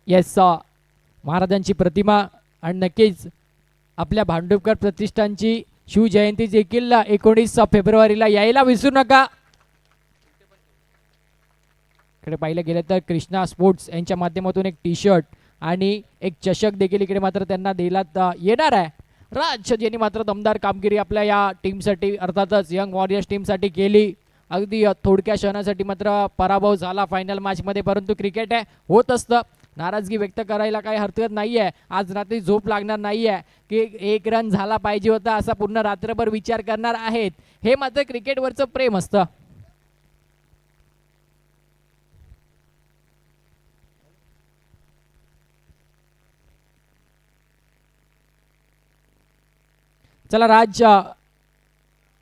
येस, महाराजांची प्रतिमा आणि नक्कीच आपल्या भांडुपकर प्रतिष्ठानची शिवजयंती देखील 19 फेब्रुवारीला यायला विसरू नका. इकडे पाहिलं गेलं तर कृष्णा स्पोर्ट्स यांच्या माध्यमातून एक टी शर्ट आणि एक चषक देखील इकडे मात्र त्यांना देण्यात येणार आहे. राज यांनी मात्र दमदार कामगिरी आपल्या या टीमसाठी अर्थातच यंग वॉरियर्स टीमसाठी केली. अगदी थोडक्या क्षणासाठी मात्र पराभव झाला फायनल मॅचमध्ये, परंतु क्रिकेट आहे, होत असतं. नाराजगी व्यक्त करायला काही हरकत नाही आहे. आज रात्री झोप लागणार नाही आहे की एक रन झाला पाहिजे होता असा पूर्ण रात्रभर विचार करणार आहेत. हे मात्र क्रिकेटवरचं प्रेम असतं. चला राज,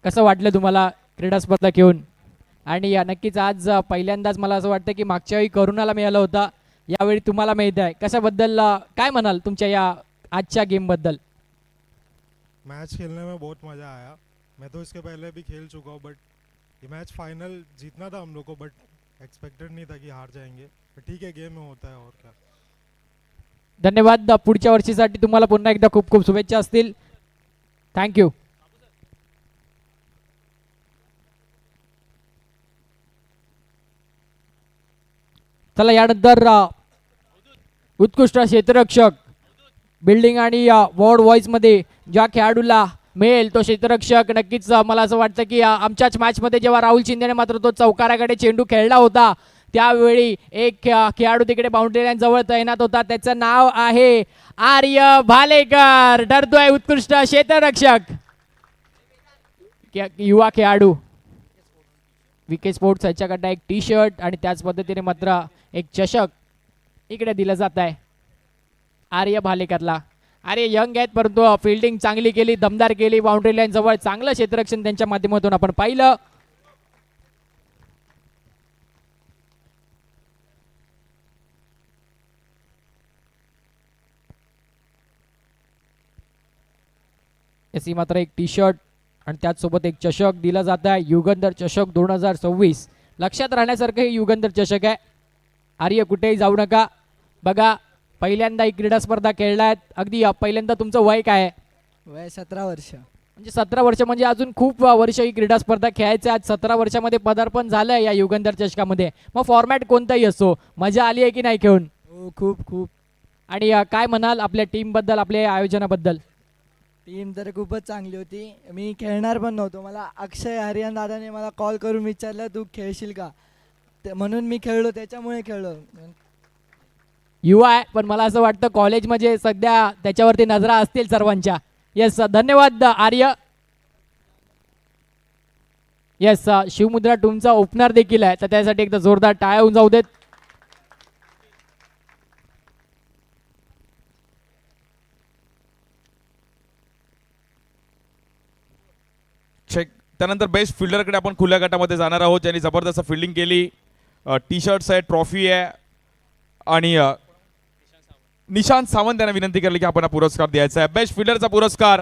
कसं वाटलं तुम्हाला क्रीडा स्पर्धा घेऊन? आणि नक्कीच आज पहिल्यांदाच मला असं वाटतं की मागच्या वेळी करुणाला मिळालं होतं, यावेळी तुम्हाला मिळत आहे. कशाबद्दल काय म्हणाल तुमच्या या आजच्या गेम बद्दल? मैच खेलने में बहुत मज़ा आया. मैं तो इसके पहले भी खेल चुका हूँ, बट ये मैच फाइनल जीतना था हम लोग को, बट एक्सपेक्टेड नहीं था कि हार जाएंगे. but ठीक है, गेम में होता है और क्या. धन्यवाद. पुढच्या वर्षीसाठी तुम्हाला पुन्हा एकदा खूप खूप शुभेच्छा असतील. थँक्यू. चला यानंतर उत्कृष्ट क्षेत्ररक्षक बिल्डिंग आणि वॉर्ड वॉइस मध्ये ज्या खेळाडूला मिळेल तो क्षेत्ररक्षक, नक्कीच मला असं वाटतं की आमच्याच मॅचमध्ये जेव्हा राहुल शिंदेने मात्र तो चौकाराकडे चेंडू खेळला होता त्यावेळी एक खेळाडू तिकडे बाउंड्री लाईन जवळ तैनात होता. त्याचं नाव आहे आर्य भालेकर. ठरतोय उत्कृष्ट क्षेत्ररक्षक युवा खेळाडू. विके स्पोर्ट्स याच्याकडनं एक टी शर्ट आणि त्याच पद्धतीने मात्र एक चषक इकडे दिलं जात आहे आर्य भालेकरला. आर्य यंग आहेत परंतु फिल्डिंग चांगली केली, दमदार केली. बाउंड्री लाईन जवळ चांगलं क्षेत्ररक्षण त्यांच्या माध्यमातून आपण पाहिलं. याची मात्र एक टी शर्ट आणि त्याचसोबत एक चषक दिला जात आहे. युगंधर चषक 2026 लक्षात राहण्यासारखं हे युगंधर चषक आहे. आर्य कुठेही जाऊ नका. बघा, पहिल्यांदा ही क्रीडा स्पर्धा खेळलायत. अगदी पहिल्यांदा तुमचं वय काय आहे? वय 17 वर्ष. म्हणजे 17 वर्ष म्हणजे अजून खूप वर्ष ही क्रीडा स्पर्धा खेळायचं. आज 17 वर्षामध्ये पदार्पण झालं या युगंधर चषकामध्ये. मग फॉर्मॅट कोणताही असो, मजा आली आहे की नाही खेळून? हो, खूप खूप. आणि काय म्हणाल आपल्या टीमबद्दल, आपल्या आयोजनाबद्दल? टीम तर खूपच चांगली होती. मी खेळणार पण नव्हतो. मला अक्षय हरियान दादाने मला कॉल करून विचारलं तू खेळशील का, म्हणून मी खेळलो, त्याच्यामुळे खेळलो. युवा आहे पण मला असं वाटतं कॉलेजमध्ये सध्या त्याच्यावरती नजरा असतील सर्वांच्या. येस, धन्यवाद आर्य. येस, शिवमुद्रा तुमचा ओपनर देखील आहे तर त्यासाठी एकदा जोरदार टाळ्या होऊन जाऊ देत. चेक. त्यानंतर बेस्ट फिल्डरकडे आपण खुल्या गटामध्ये जाणार आहोत, ज्यांनी जबरदस्त फिल्डिंग केली. टी शर्ट्स आहे, ट्रॉफी आहे आणि निशांत सावंत यांना विनंती केली की आपण हा पुरस्कार द्यायचा आहे. बेस्ट फिल्डरचा पुरस्कार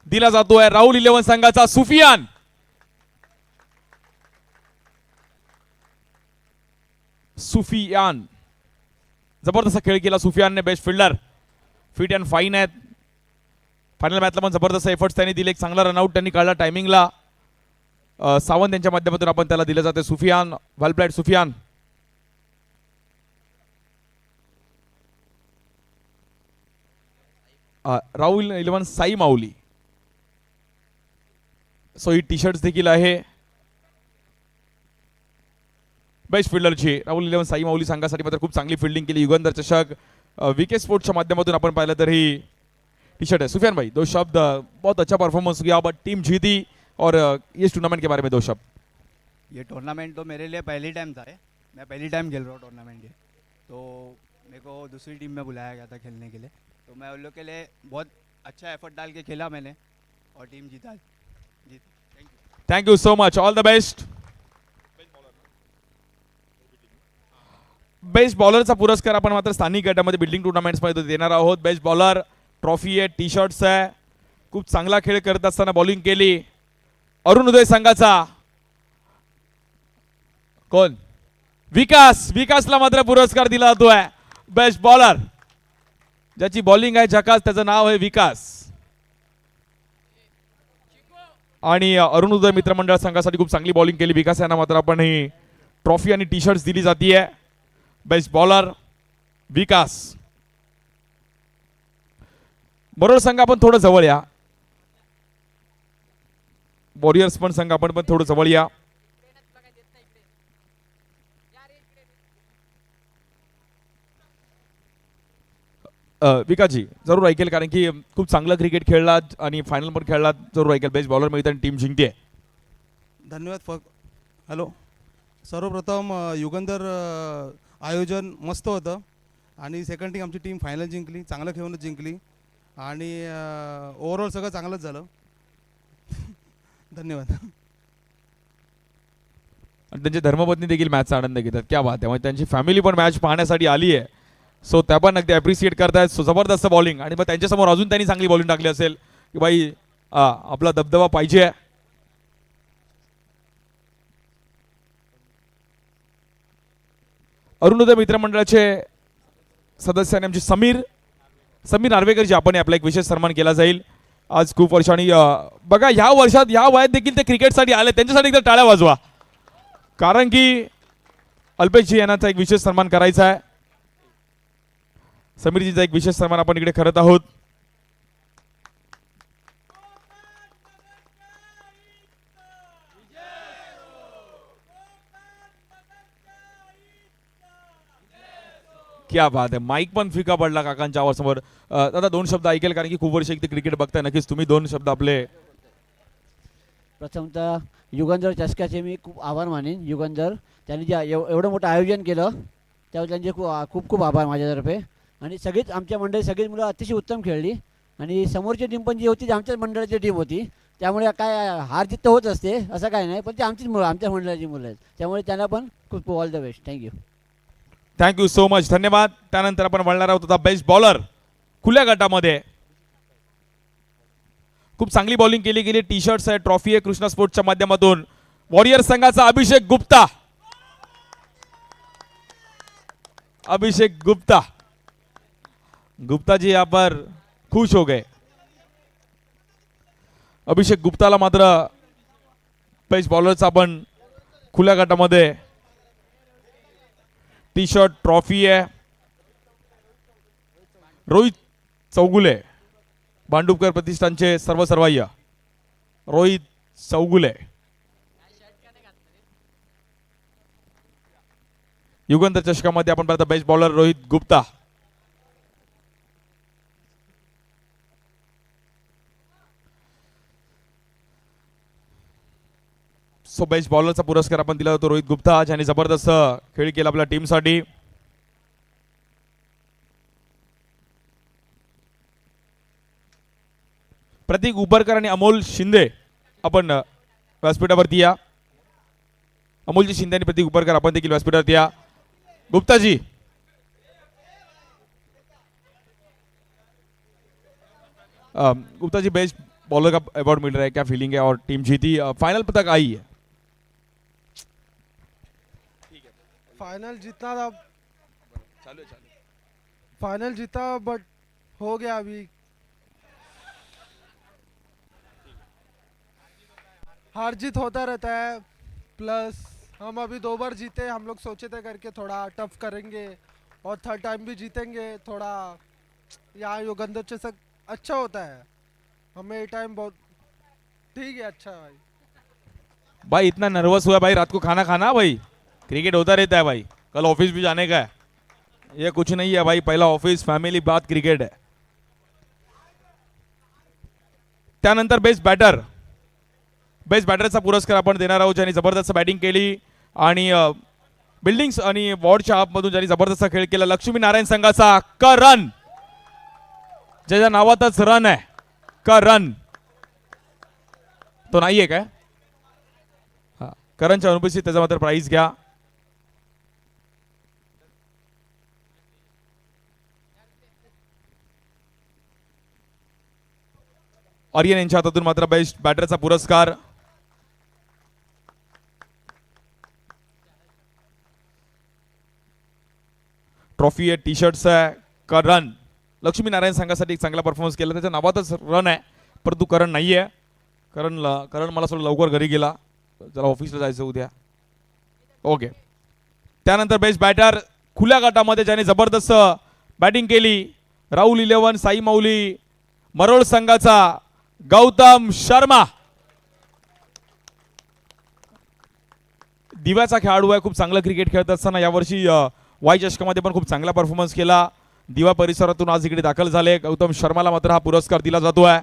दिला जातोय राहुल 11 संघाचा सुफियान. सुफियान जबरदस्त खेळ केला सुफियानने. Best fielder, fit and fine आहेत. फायनल मॅचला पण जबरदस्त एफर्ट्स त्यांनी दिले. एक चांगला रनआउट त्यांनी काढला टायमिंगला. सावंत यांच्या माध्यमातून आपण त्याला दिलं जाते. सुफियान, वेल प्लेड सुफियान. राहुल 11 साई माऊली. सो ही टी शर्ट्स देखील आहे बेस्ट फिल्डरची. राहुल 11 साई माऊली संघासाठी मात्र खूप चांगली फिल्डिंग केली. युगंधर चषक वीके स्पोर्ट्सच्या माध्यमातून आपण पाहिलं तर ही टी शर्ट है. सुफियान भाई, दो शब्द. बहुत अच्छा परफॉर्मेंस किया बट टीम जीती, और इस टूर्नामेंट के बारे में दो शब्द. ये टूर्नामेंट तो मेरे लिए पहली टाइम था. मैं पहली टाइम खेल रहा हूँ टूर्नामेंट ये, तो मेरे को दूसरी टीम में बुलाया गया था खेलने के लिए, तो मैं उन लोग के लिए बहुत अच्छा एफर्ट डाल के खेला मैंने, और टीम जीता. Thank you. Thank you so much. All the best. Best बॉलरचा पुरस्कार आपण मात्र स्थानिक गटामध्ये बिल्डिंग टुर्नामेंट्समध्ये देणार आहोत. बेस्ट बॉलर, ट्रॉफी आहे, टी शर्ट्स आहे. खूप चांगला खेळ करत असताना बॉलिंग केली अरुणोदय संघाचा कोण, विकास. विकासला मात्र पुरस्कार दिला जातोय बेस्ट बॉलर. ज्याची बॉलिंग आहे झकास, त्याचं नाव आहे विकास. आणि अरुणोदय मित्रमंडळ संघासाठी खूप चांगली बॉलिंग केली विकास यांना मात्र आपण ही ट्रॉफी आणि टी शर्ट्स दिली जातीये. बेस्ट बॉलर विकास. बरोबर संघ आपण थोडं जवळ या. वॉरियर्स पण संघ आपण पण थोडं जवळ या. विकासजी जरूर ऐकेल, कारण की खूप चांगलं क्रिकेट खेळलात आणि फायनल पण खेळलात. जरूर ऐकेल. बेस्ट बॉलर मिळतं आणि टीम जिंकते. धन्यवाद. हॅलो, सर्वप्रथम युगंधर आयोजन मस्त होतं, आणि सेकंड टीम आमची टीम फायनल जिंकली, चांगलं खेळूनच जिंकली, आणि ओव्हरऑल सगळं चांगलंच झालं. धन्यवाद. आणि त्यांची धर्मपत्नी देखील मॅचचा आनंद घेतात. क्या बात आहे. म्हणजे त्यांची फॅमिली पण मॅच पाहण्यासाठी आली आहे. सो त्या पण अगदी ॲप्रिशिएट करतायत. सो जबरदस्त बॉलिंग, आणि मग त्यांच्यासमोर अजून त्यांनी चांगली बॉलिंग टाकली असेल की बाई आपला दबदबा पाहिजे. अरुणोदय मित्रमंडळाचे सदस्य आणि आमचे समीर नार्वेकरजी आपण आपला एक विशेष सन्मान केला जाईल आज. खूप वर्षांनी बघा, ह्या वर्षात ह्या वयात देखील ते क्रिकेटसाठी आले. त्यांच्यासाठी एकदा टाळ्या वाजवा, कारण की अल्पेशजी यांचा एक विशेष सन्मान करायचा आहे. समीरजीचा एक विशेष सन्मान आपण इकडे करत आहोत. क्या बात आहे. माईक पण फिका पडला काकांच्या आवाजासमोर. दादा दोन शब्द ऐकेल, कारण की खूप वर्ष एक क्रिकेट बघताय. नक्कीच तुम्ही दोन शब्द आपले. प्रथमतः युगंधर चषकाचे मी खूप आभार मानेन. युगंधर त्यांनी जे एवढं मोठं आयोजन केलं त्यावर त्यांचे खूप खूप आभार माझ्यातर्फे. आणि सगळीच आमच्या मंडळी सगळीच मुलं अतिशय उत्तम खेळली, आणि समोरची टीम पण जी होती ती आमच्याच मंडळाची टीम होती. त्यामुळे काय हार जित होत असते असं काय नाही, पण ती आमचीच मुलं, आमच्या मंडळाची मुलं आहेत. त्यामुळे त्यांना पण खूप all the best. Thank you. Thank you so much. धन्यवाद. त्यानंतर आपण वळणार आहोत आता बेस्ट बॉलर खुल्या गटामध्ये. खूप चांगली बॉलिंग केली गेली. टी शर्ट्स आहे, ट्रॉफी आहे कृष्णा स्पोर्ट्सच्या माध्यमातून. वॉरियर संघाचा अभिषेक गुप्ता. अभिषेक गुप्ता. गुप्ता जी यहाँ पर खुश हो गए. अभिषेक गुप्ताला मात्र बेस्ट बॉलरचा आपण खुल्या गटामध्ये टी शर्ट, ट्रॉफी आहे. रोहित चौगुले, भांडुपकर प्रतिष्ठानचे सर्वसर्वाह्य रोहित चौगुले. युगंधर चषकामध्ये आपण पाहता best bowler Rohit Gupta. So best बॉलरचा पुरस्कार आपण दिला जातो रोहित गुप्ता, ज्याने जबरदस्त खेळ केला आपल्या टीमसाठी. प्रतीक उबरकर आणि अमोल शिंदे आपण व्यासपीठावरती या. अमोलजी शिंदे आणि प्रतीक उपरकर आपण देखील व्यासपीठावरती या. गुप्ताजी गुप्ताजी बेस्ट बॉलर का अवार्ड मिल रहा है, क्या फीलिंग है? और टीम जीती, फाइनल तक आई है. फाइनल जीतना था, फाइनल जीता बट हो गया अभी. हार जीत होता रहता है. प्लस हम अभी 2 बार जीते, हम लोग सोचे थे करके थोड़ा टफ करेंगे और थर्ड टाइम भी जीतेंगे. थोड़ा यहाँ युगंधर से सब अच्छा होता है. हमें ये टाइम बहुत ठीक है. अच्छा भाई. भाई इतना नर्वस हुआ भाई, रात को खाना खाना भाई. क्रिकेट होता रहता है भाई, कल ऑफिस भी जाने का है. ये कुछ नहीं है भाई, पहिला ऑफिस, फॅमिली, बात क्रिकेट आहे. त्यानंतर बेस्ट बॅटर, बेस्ट बॅटरचा पुरस्कार आपण देणार आहोत ज्यांनी जबरदस्त बॅटिंग केली आणि बिल्डिंग्स आणि वॉर्डच्या हाफमधून ज्यांनी जबरदस्त खेळ केला. लक्ष्मी नारायण संघाचा करण, ज्याच्या नावातच रन आहे, करण. तो नाहीये काय? हा, करणच्या अनुपस्थित त्याचा मात्र प्राइज घ्या. आर्यन यांच्या हातातून मात्र बेस्ट बॅटरचा पुरस्कार. ट्रॉफी आहे, टी शर्ट्स आहे. करण लक्ष्मी नारायण संघासाठी एक चांगला परफॉर्मन्स केला, त्याच्या नावातच रन आहे, परंतु करण नाही आहे. करण मला थोडं लवकर घरी गेला, जरा ऑफिसला जायचं उद्या. ओके. त्यानंतर बेस्ट बॅटर खुल्या गटामध्ये ज्याने जबरदस्त बॅटिंग केली, राहुल 11, साई माऊली, मरोळ संघाचा गौतम शर्मा. दिव्याचा खेळाडू आहे, खूप चांगलं क्रिकेट खेळत असताना यावर्षी वाय चषकामध्ये पण खूप चांगला परफॉर्मन्स केला. दिवा परिसरातून आज इकडे दाखल झाले. गौतम शर्माला मात्र हा पुरस्कार दिला जातो आहे.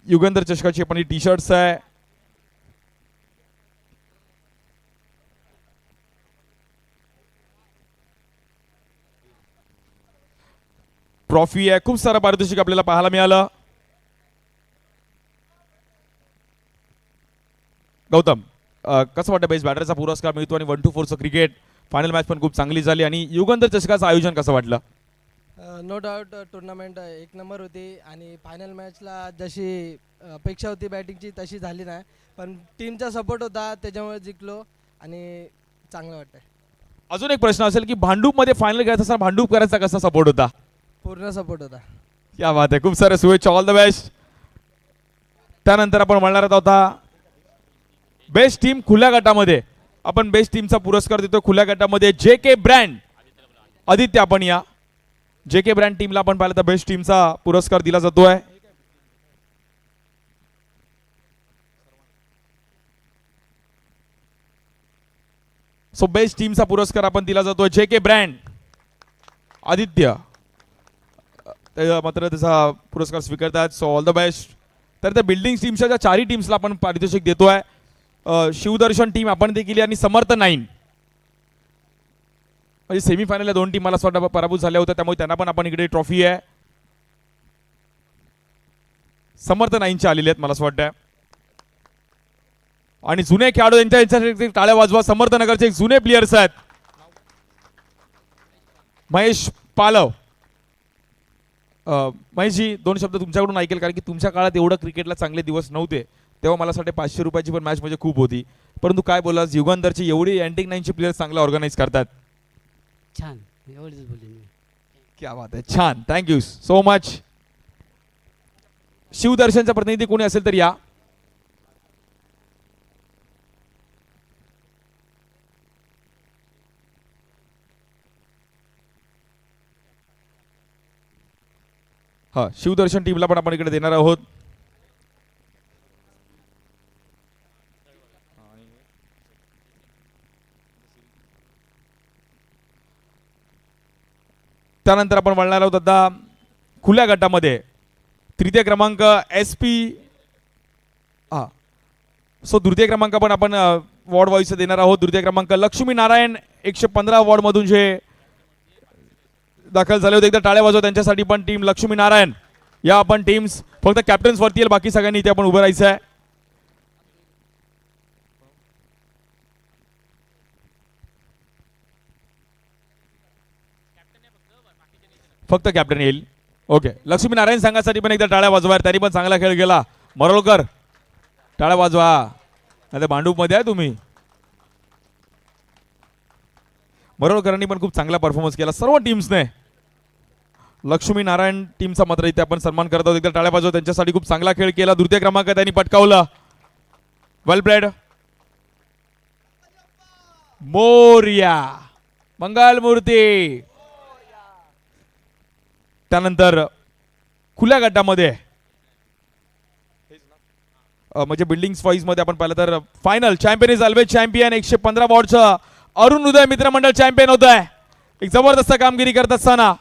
युगंधर चषकाची पण ही टी शर्ट्स आहे. ट्रॉफी आहे, खूप सारं पारितोषिक आपल्याला पाहायला मिळालं. गौतम कसं वाटतं, बेस्ट बॅटरचा पुरस्कार मिळतो आणि 1 to 4चं क्रिकेट, फायनल मॅच पण खूप चांगली झाली आणि युगंधर चषकाचं आयोजन कसं वाटलं? नो डाऊट टुर्नामेंट एक नंबर होती आणि फायनल मॅचला जशी अपेक्षा होती बॅटिंगची तशी झाली नाही, पण टीमचा सपोर्ट होता त्याच्यामुळे जिंकलो आणि चांगलं वाटतंय. अजून एक प्रश्न असेल की भांडूपमध्ये फायनल खेळत असताना भांडूपकरांचा कसा सपोर्ट होता? पूर्ण सपोर्ट होता. क्या बात आहे, खूप सारे शुभेच्छा, ऑल द बेस्ट. त्यानंतर आपण म्हणणार आहोत बेस्ट टीम खुल्या गटामध्ये. आपण बेस्ट टीमचा पुरस्कार देतो खुल्या गटामध्ये JK ब्रँड. आदित्य आपण या. JK ब्रँड टीमला आपण पाहिलं तर बेस्ट टीमचा पुरस्कार दिला जातोय. सो बेस्ट टीमचा पुरस्कार आपण दिला जातोय JK ब्रँड. आदित्य मात्र त्याचा पुरस्कार स्वीकारतात. So all the best. तर त्या बिल्डिंग टीमच्या ज्या 4ही टीम्सला आपण पारितोषिक देतोय. शिवदर्शन टीम आपण देखील आणि समर्थ 9 म्हणजे सेमीफायनलला 2 टीम मला स्वतः पराभूत झाल्या होत्या, त्यामुळे त्यांना पण आपण इकडे ट्रॉफी आहे. समर्थ 9चे आलेले आहेत मला असं वाटतं. आणि जुने खेळाडू यांच्यासाठी टाळ्या वाजवा. समर्थ नगरचे एक जुने प्लेयर्स आहेत, महेश पालव. महेशजी 2 शब्द तुमच्याकडून ऐकेल, कारण की तुमच्या काळात एवढं क्रिकेटला चांगले दिवस नव्हते, तेव्हा मला वाटते 500 रुपयाची पण मॅच म्हणजे खूप होती. परंतु काय बोला, युगंधरची एवढी अँटिक 9चे प्लेयर्स चांगला ऑर्गनाईज करतात. छान, एवढंच बोलले मी. क्या बात आहे, छान, थँक्यू सो मच. शिवदर्शनचा प्रतिनिधी कोणी असेल तर या. हा, शिवदर्शन टीमला पण आपण इकडे देणार आहोत. त्यानंतर आपण बोलणार आहोत आता खुल्या गटामध्ये 3य क्रमांक SP. हा, सो 2य क्रमांक पण आपण वॉर्ड वाईज देणार आहोत. 2य क्रमांक लक्ष्मी नारायण 115 वॉर्ड मधून जे दाखल झाले होते, एकदा टाळ्या वाजवा त्यांच्यासाठी पण टीम लक्ष्मी नारायण. या आपण टीम्स फक्त कॅप्टन्स वरती येईल, बाकी सगळ्यांनी इथे आपण उभं राहायचं आहे. फक्त कॅप्टन येईल. ओके, लक्ष्मीनारायण संघासाठी पण एकदा टाळ्या वाजवा. त्यांनी पण चांगला खेळ केला. मरोळकर टाळ्या वाजवा. आता भांडूप मध्ये आहे तुम्ही. मरोळकरांनी पण खूप चांगला परफॉर्मन्स केला सर्व टीम्सने. लक्ष्मीनारायण टीमचा मात्र इथे आपण सन्मान करत आहोत. एकदा टाळ्या वाजवा त्यांच्यासाठी. खूप चांगला खेळ केला. द्वितीय क्रमांक त्यांनी पटकावला. वेल प्लेड. मोर्या मंगलमूर्ती. त्यानंतर खुल्या गटामध्ये म्हणजे बिल्डिंग्स वाईज मध्ये आपण पाहिलं तर final champion is always champion. 115 वॉर्डचं अरुण उदय मित्र मंडळ चॅम्पियन होत आहे. एक जबरदस्त कामगिरी करत असताना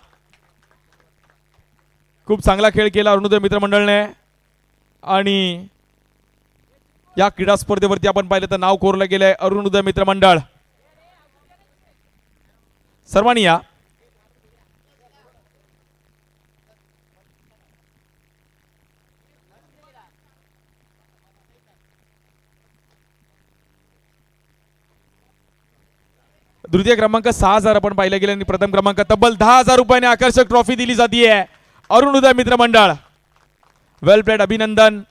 खूप चांगला खेळ केला अरुणोदय मित्र मंडळने. आणि या क्रीडा स्पर्धेवरती आपण पाहिलं तर नाव कोरलं गेलंय अरुणोदय मित्र मंडळ. सर्वांनी या. द्वितीय क्रमांक 6000 आपण पाहिलं गेलं आणि प्रथम क्रमांक तब्बल 10,000 रुपयाने आकर्षक ट्रॉफी दिली जाते अरुणोदय मित्र मंडळ. वेल प्लेड, अभिनंदन.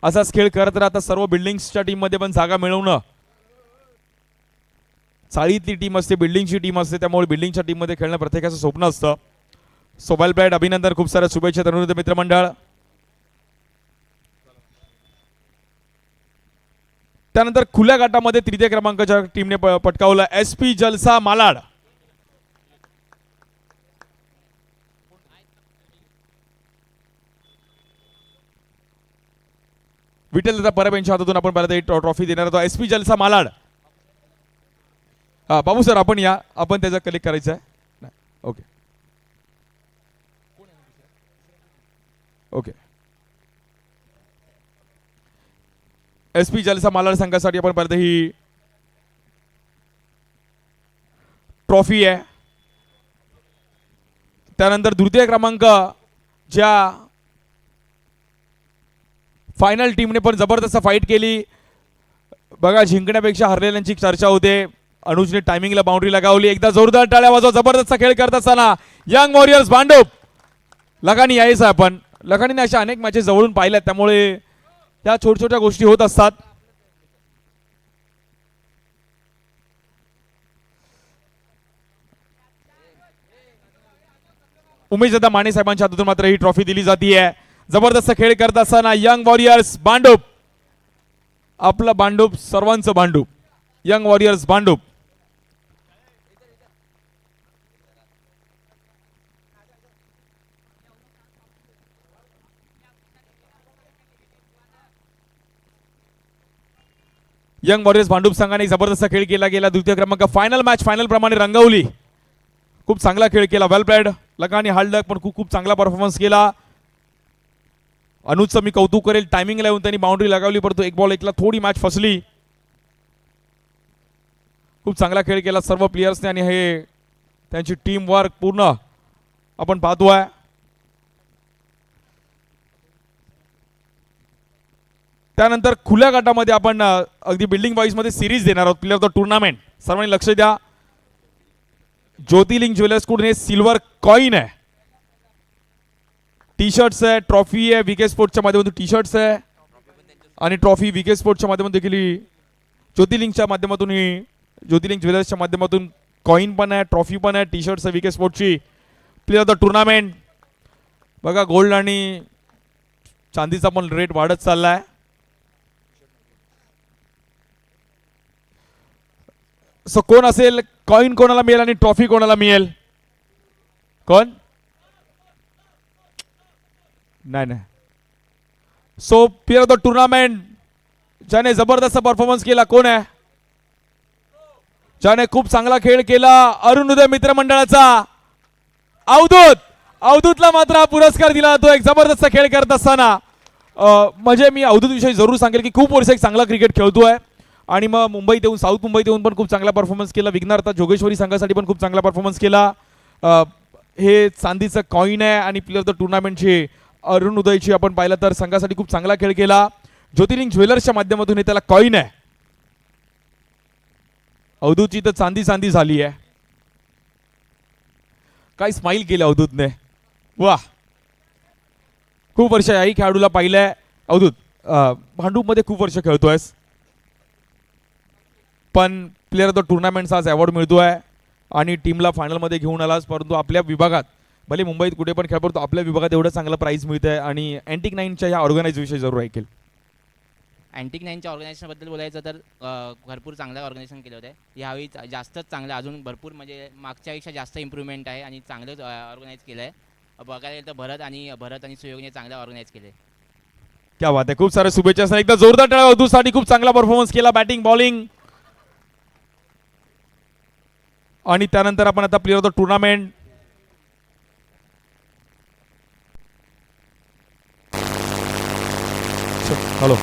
असाच खेळ करत राहता सर्व बिल्डिंग्सच्या टीम मध्ये पण जागा मिळवणं. चाळीतली टीम असते, बिल्डिंगची टीम असते, त्यामुळे बिल्डिंगच्या टीम मध्ये खेळणं प्रत्येकाचं स्वप्न असतं. सो वेल प्लेड, अभिनंदन. खूप साऱ्या शुभेच्छा अरुणोदय मित्र मंडळ. त्यानंतर खुल्या गटामध्ये तृतीय क्रमांकाच्या टीमने पटकावलं SP जलसा मालाड. विठ्ठल दादा परब यांच्या हातातून आपण पाहिलं ट्रॉफी देणार होतो. SP जलसा मालाड. बाबू सर आपण या, आपण त्याचा कलेक्ट करायचं आहे. Okay okay. SP जलसा मालाड संघासाठी आपण पाहिलं ही ट्रॉफी आहे. त्यानंतर तृतीय क्रमांक ज्या फायनल टीमने पण जबरदस्त फाईट केली बघा. जिंकण्यापेक्षा हरलेल्यांची चर्चा होते. अनुजने टायमिंगला बाउंड्री लगावली. एकदा जोरदार टाळ्या वाजवा. जबरदस्त खेळ करत असताना यंग वॉरियर्स भांडूप. लखानी यायचं आपण. लखानीने अशा अनेक मॅचेस जवळून पाहिल्यात, त्यामुळे या छोट्या छोट्या गोष्टी होत असतात. उमेशदादा माने साहेबांच्या हातून मात्र ही ट्रॉफी दिली जाते. जबरदस्त खेळ करत असताना यंग वॉरियर्स भांडूप. आपलं भांडूप सर्वांचं Bhandup. Young warriors Bhandup. Young warriors Bhandup संघाने जबरदस्त खेळ केला गेला. द्वितीय क्रमांक फायनल मॅच फायनल प्रमाणे रंगवली. खूप चांगला खेळ केला. वेल प्लेड. लकानी हालडक पण खूप चांगला परफॉर्मन्स केला. अनुजचं मी कौतुक करेल. टायमिंगला येऊन त्यांनी बाउंड्री लगावली, परंतु एक बॉल एकला थोडी मॅच फसली. खूप चांगला खेळ केला सर्व प्लेयर्सने आणि हे त्यांची टीम वर्क पूर्ण आपण पाहतोय. त्यानंतर खुल्या गटामध्ये आपण अगदी बिल्डिंग वाईज मध्ये सिरीज देणार आहोत प्लेयर ऑफ द टुर्नामेंट. सर्वांनी लक्ष द्या. ज्योतिर्लिंग ज्वेलर्स कडून हे सिल्वर कॉइन आहे. टी शर्ट्स आहे, ट्रॉफी आहे. विके स्पोर्ट्सच्या माध्यमातून टी शर्ट्स आहे आणि ट्रॉफी विके स्पोर्ट्सच्या माध्यमातून देखील ज्योतिर्लिंगच्या माध्यमातून ज्योतिर्लिंग ज्वेलर्सच्या माध्यमातून कॉइन पण आहे, ट्रॉफी पण आहे, टी शर्ट्स आहे विके स्पोर्ट्सची. प्लेयर ऑफ द टुर्नामेंट बघा. गोल्ड आणि चांदीचा पण रेट वाढत चाललाय. सो कोण असेल, कॉइन कोणाला मिळेल आणि ट्रॉफी कोणाला मिळेल? कोण? नाही. So player of the tournament ज्याने जबरदस्त परफॉर्मन्स केला कोण आहे? ज्याने खूप चांगला खेळ केला अरुणोदय मित्र मंडळाचा अवधूत. अवधूतला मात्र हा पुरस्कार दिला जातो एक जबरदस्त खेळ करत असताना. म्हणजे मी अवधूत विषयी जरूर सांगेल की खूप वर्ष एक चांगला क्रिकेट खेळतोय आणि मग मुंबईत येऊन साऊथ मुंबईत येऊन पण खूप चांगला परफॉर्मन्स केला. विघ्नार्थ जोगेश्वरी संघासाठी पण खूप चांगला परफॉर्मन्स केला. हे चांदीचं कॉईन आहे आणि प्लेअर ऑफ द टुर्नामेंटचे अरुण उदयची आपण पाहिलं तर संघासाठी खूप चांगला खेळ केला. ज्योतिर्लिंग ज्वेलर्सच्या माध्यमातून हे त्याला कॉईन आहे. अवधूतची तर चांदी चांदी झाली आहे. काय स्माइल केलं अवधूतने, वा. खूप वर्ष याही खेळाडूला पाहिलंय. अवधूत भांडूपमध्ये खूप वर्ष खेळतोयस, पण प्लेअर ऑफ द टुर्नामेंटचा आज अवॉर्ड मिळतोय आणि टीमला फायनलमध्ये घेऊन आलास. परंतु आपल्या विभागात, भले मुंबईत कुठे पण खेळ, परंतु आपल्या विभागात एवढं चांगलं प्राईज मिळतंय. आणि अँटिक नाईनच्या ह्या ऑर्गनायझ विषयी जरूर ऐकेल. अँटिक नाईनच्या ऑर्गनायझेशनबद्दल बोलायचं तर भरपूर चांगलं ऑर्गनायझेशन केलं होतं. यावेळी जास्तच चांगलं, अजून भरपूर म्हणजे मागच्यापेक्षा जास्त इम्प्रूव्हमेंट आहे आणि चांगलंच ऑर्गनाईज केलं आहे. बघायला गेलं तर भरत आणि सुयोगने चांगलं ऑर्गनाईज केलं आहे. क्या बात आहे, खूप साऱ्या शुभेच्छा सर. एकदा जोरदार टाळ्या अवधूतसाठी. खूप चांगला परफॉर्मन्स केला, बॅटिंग बॉलिंग. आणि त्यानंतर आपण आता player of the tournament hello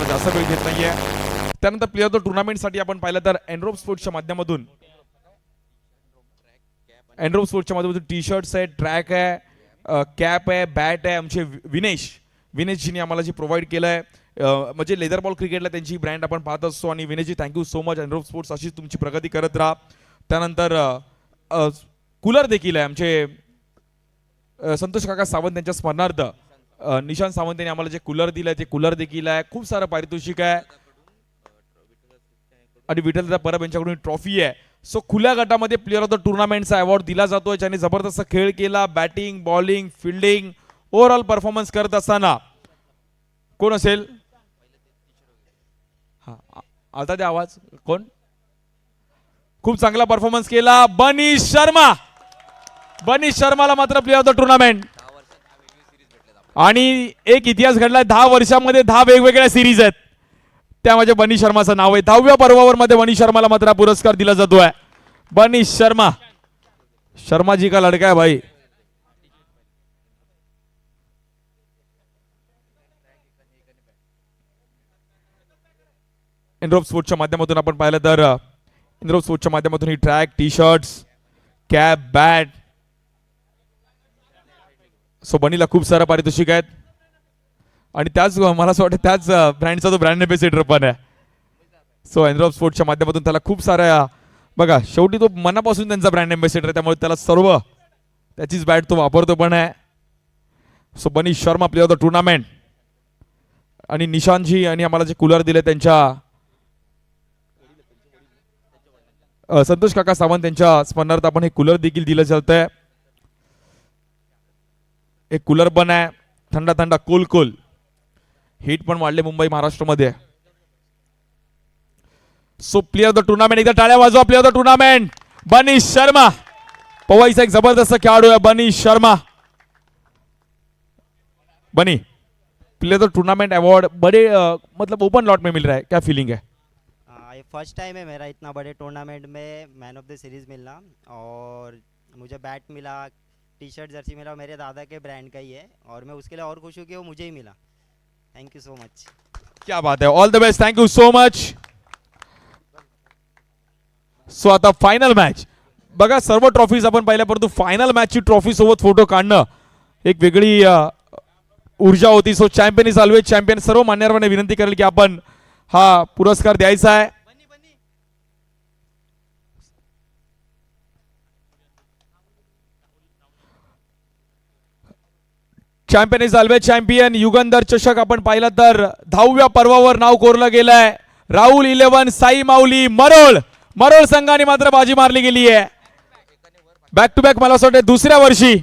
जास्त वेळ घेत नाहीये. त्यानंतर प्लेअर ऑफ द टुर्नामेंटसाठी आपण पाहिलं तर एनरोप स्पोर्ट्सच्या माध्यमातून टी शर्ट्स आहे, ट्रॅक आहे, कॅप आहे, बॅट आहे. आमचे विनेशजींनी आम्हाला जे प्रोव्हाइड केलं आहे, म्हणजे लेदर बॉल क्रिकेटला त्यांची ब्रँड आपण पाहत असतो. आणि विनेशजी, थँक्यू सो मच. एनरोप स्पोर्ट्स अशीच तुमची प्रगती करत राहा. त्यानंतर कूलर देखील आहे आमचे संतोष काका सावंत यांच्या स्मरणार्थ. निशांत सावंत यांनी आम्हाला जे कूलर दिलंय ते कूलर देखील आहे. खूप सारं पारितोषिक आहे आणि विठ्ठलदादा परब यांच्याकडून ट्रॉफी आहे. सो खुल्या गटामध्ये प्लेअर ऑफ द टुर्नामेंटचा अवॉर्ड दिला जातोय, ज्याने जबरदस्त खेळ केला. Batting, bowling, fielding, overall performance करत असताना कोण असेल? हा, आता द्या आवाज. कोण? खूप चांगला परफॉर्मन्स केला बनीश शर्मा. बनीश शर्माला मात्र प्लेअर ऑफ द टुर्नामेंट. आणि एक इतिहास घडलाय, 10 वर्षांमध्ये 10 वेगवेगळ्या सिरीज आहेत. त्या म्हणजे बनीश शर्माचं नाव आहे. 10व्या पर्वावर मध्ये बनीश शर्माला मात्र पुरस्कार दिला जातोय. बनीश शर्मा, शर्माजी का लडका है भाई. एनरोप स्पोर्ट्सच्या माध्यमातून आपण पाहिलं तर एनरोप स्पोर्ट्सच्या माध्यमातून ही track, T shirts, cap, bat. So बनीला खूप सारं पारितोषिक आहेत आणि त्याच मला असं वाटतं त्याच ब्रँडचा तो ब्रँड एम्बेसिडर पण आहे. सो एनरोप स्पोर्ट्सच्या माध्यमातून त्याला खूप साऱ्या, बघा शेवटी तो मनापासून त्यांचा ब्रँड एम्बेसिडर आहे, त्यामुळे त्याला सर्व त्याचीच बॅट तो वापरतो पण आहे. So Banish Sharma player of the tournament. आणि निशांतजी आणि आम्हाला जे कूलर दिले त्यांच्या संतोष काका सावंत यांच्या स्मरणार्थ आपण हे कूलर देखील दिलं जातंय. एक कूलर पण आहे, थंडा थंडा कोल कोल. हीट पण वाढले मुंबई महाराष्ट्रामध्ये. So player of the tournament, एकदा टाळ्या वाजवा player of the tournament Banish Sharma. पवाईचा एक जबरदस्त खेळाडू है Banish Sharma. Bunny, player of the tournament award बड़े मतलब ओपन लॉट में मिल रहा है, क्या फीलिंग है? ये फर्स्ट टाइम है मेरा इतना बड़े टूर्नामेंट में मैन ऑफ द सीरीज़ मिलना, और मुझे बैट मिला, टी शर्ट जर्सी मिला मेरे दादा के ब्रांड का ही है और मैं उसके लिए और खुश हूँ कि वो मुझे ही मिला. Thank you so much. क्या बात आहे, all the best, thank you so much. So आता फायनल मॅच बघा, सर्व ट्रॉफीज आपण पाहिल्या, परंतु फायनल मॅचची ट्रॉफी सोबत फोटो काढणं एक वेगळी ऊर्जा होती. So champion is always champion. सर्व मान्यवरांना विनंती करेल की आपण हा पुरस्कार द्यायचा आहे. Champion is always champion. Yugandhar चषक आपण पाहिलं तर 10व्या पर्वावर नाव कोरलं गेलंय. राहुल 11 साई माऊली मरोळ. मरोळ संघाने मात्र बाजी मारली गेली आहे. बॅक टू बॅक मला असं वाटतं दुसऱ्या वर्षी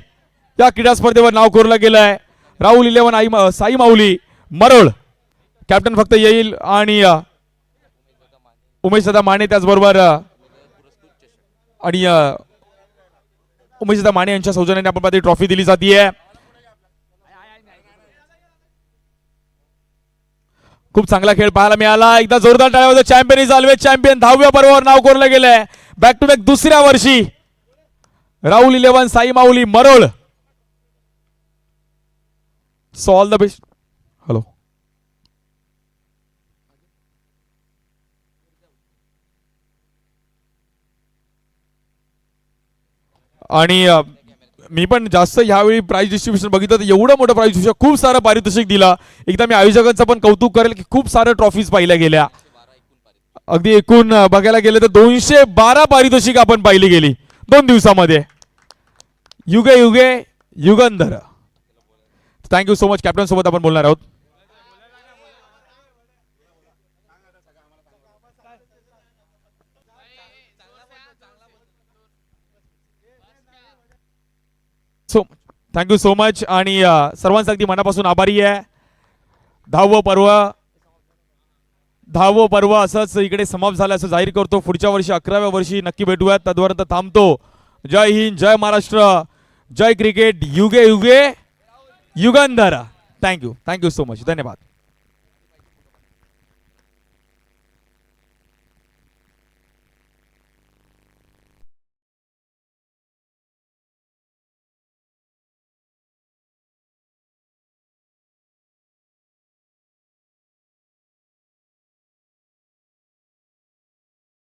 या क्रीडा स्पर्धेवर नाव कोरलं गेलंय. राहुल 11 साई माऊली मरोळ. कॅप्टन फक्त येईल आणि उमेश दादा माने त्याचबरोबर आणि उमेश दादा माने यांच्या सौजन्याने आपण पाहतो ट्रॉफी दिली जाते. खूप चांगला खेळ पाहायला मिळाला. एकदा जोरदार टाळ्या वाजवा. Champion is always champion. 10व्या पर्वावर नाव कोरलं गेलंय. बॅक टू बॅक दुसऱ्या वर्षी Rahul 11 Sai Mauli Marol. So all the best. Hello, आणि मी पण जास्त ह्यावेळी प्राइज डिस्ट्रीब्युशन बघितलं तर एवढं मोठं प्राइज डिस्ट्रीब्युशन, खूप सारं पारितोषिक दिला. एकदा मी आयोजकांचं पण कौतुक करेल की खूप साऱ्या ट्रॉफीज पाहिल्या गेल्या. अगदी एकूण बघायला गेलं तर 212 पारितोषिक आपण पाहिली गेली 2 दिवसामध्ये. युगे युगे Yugandhar. Thank you so much. Captain सोबत आपण बोलणार आहोत. So thank you so much. आणि सर्वांचा अगदी मनापासून आभारी आहे. 10वं पर्व असंच इकडे समाप्त झालं असं जाहीर करतो. पुढच्या वर्षी 11व्या वर्षी नक्की भेटूयात. तद्पर्यंत थांबतो. जय हिंद, जय महाराष्ट्र, जय क्रिकेट. युगे युगे युगंधर. Thank you so much. धन्यवाद.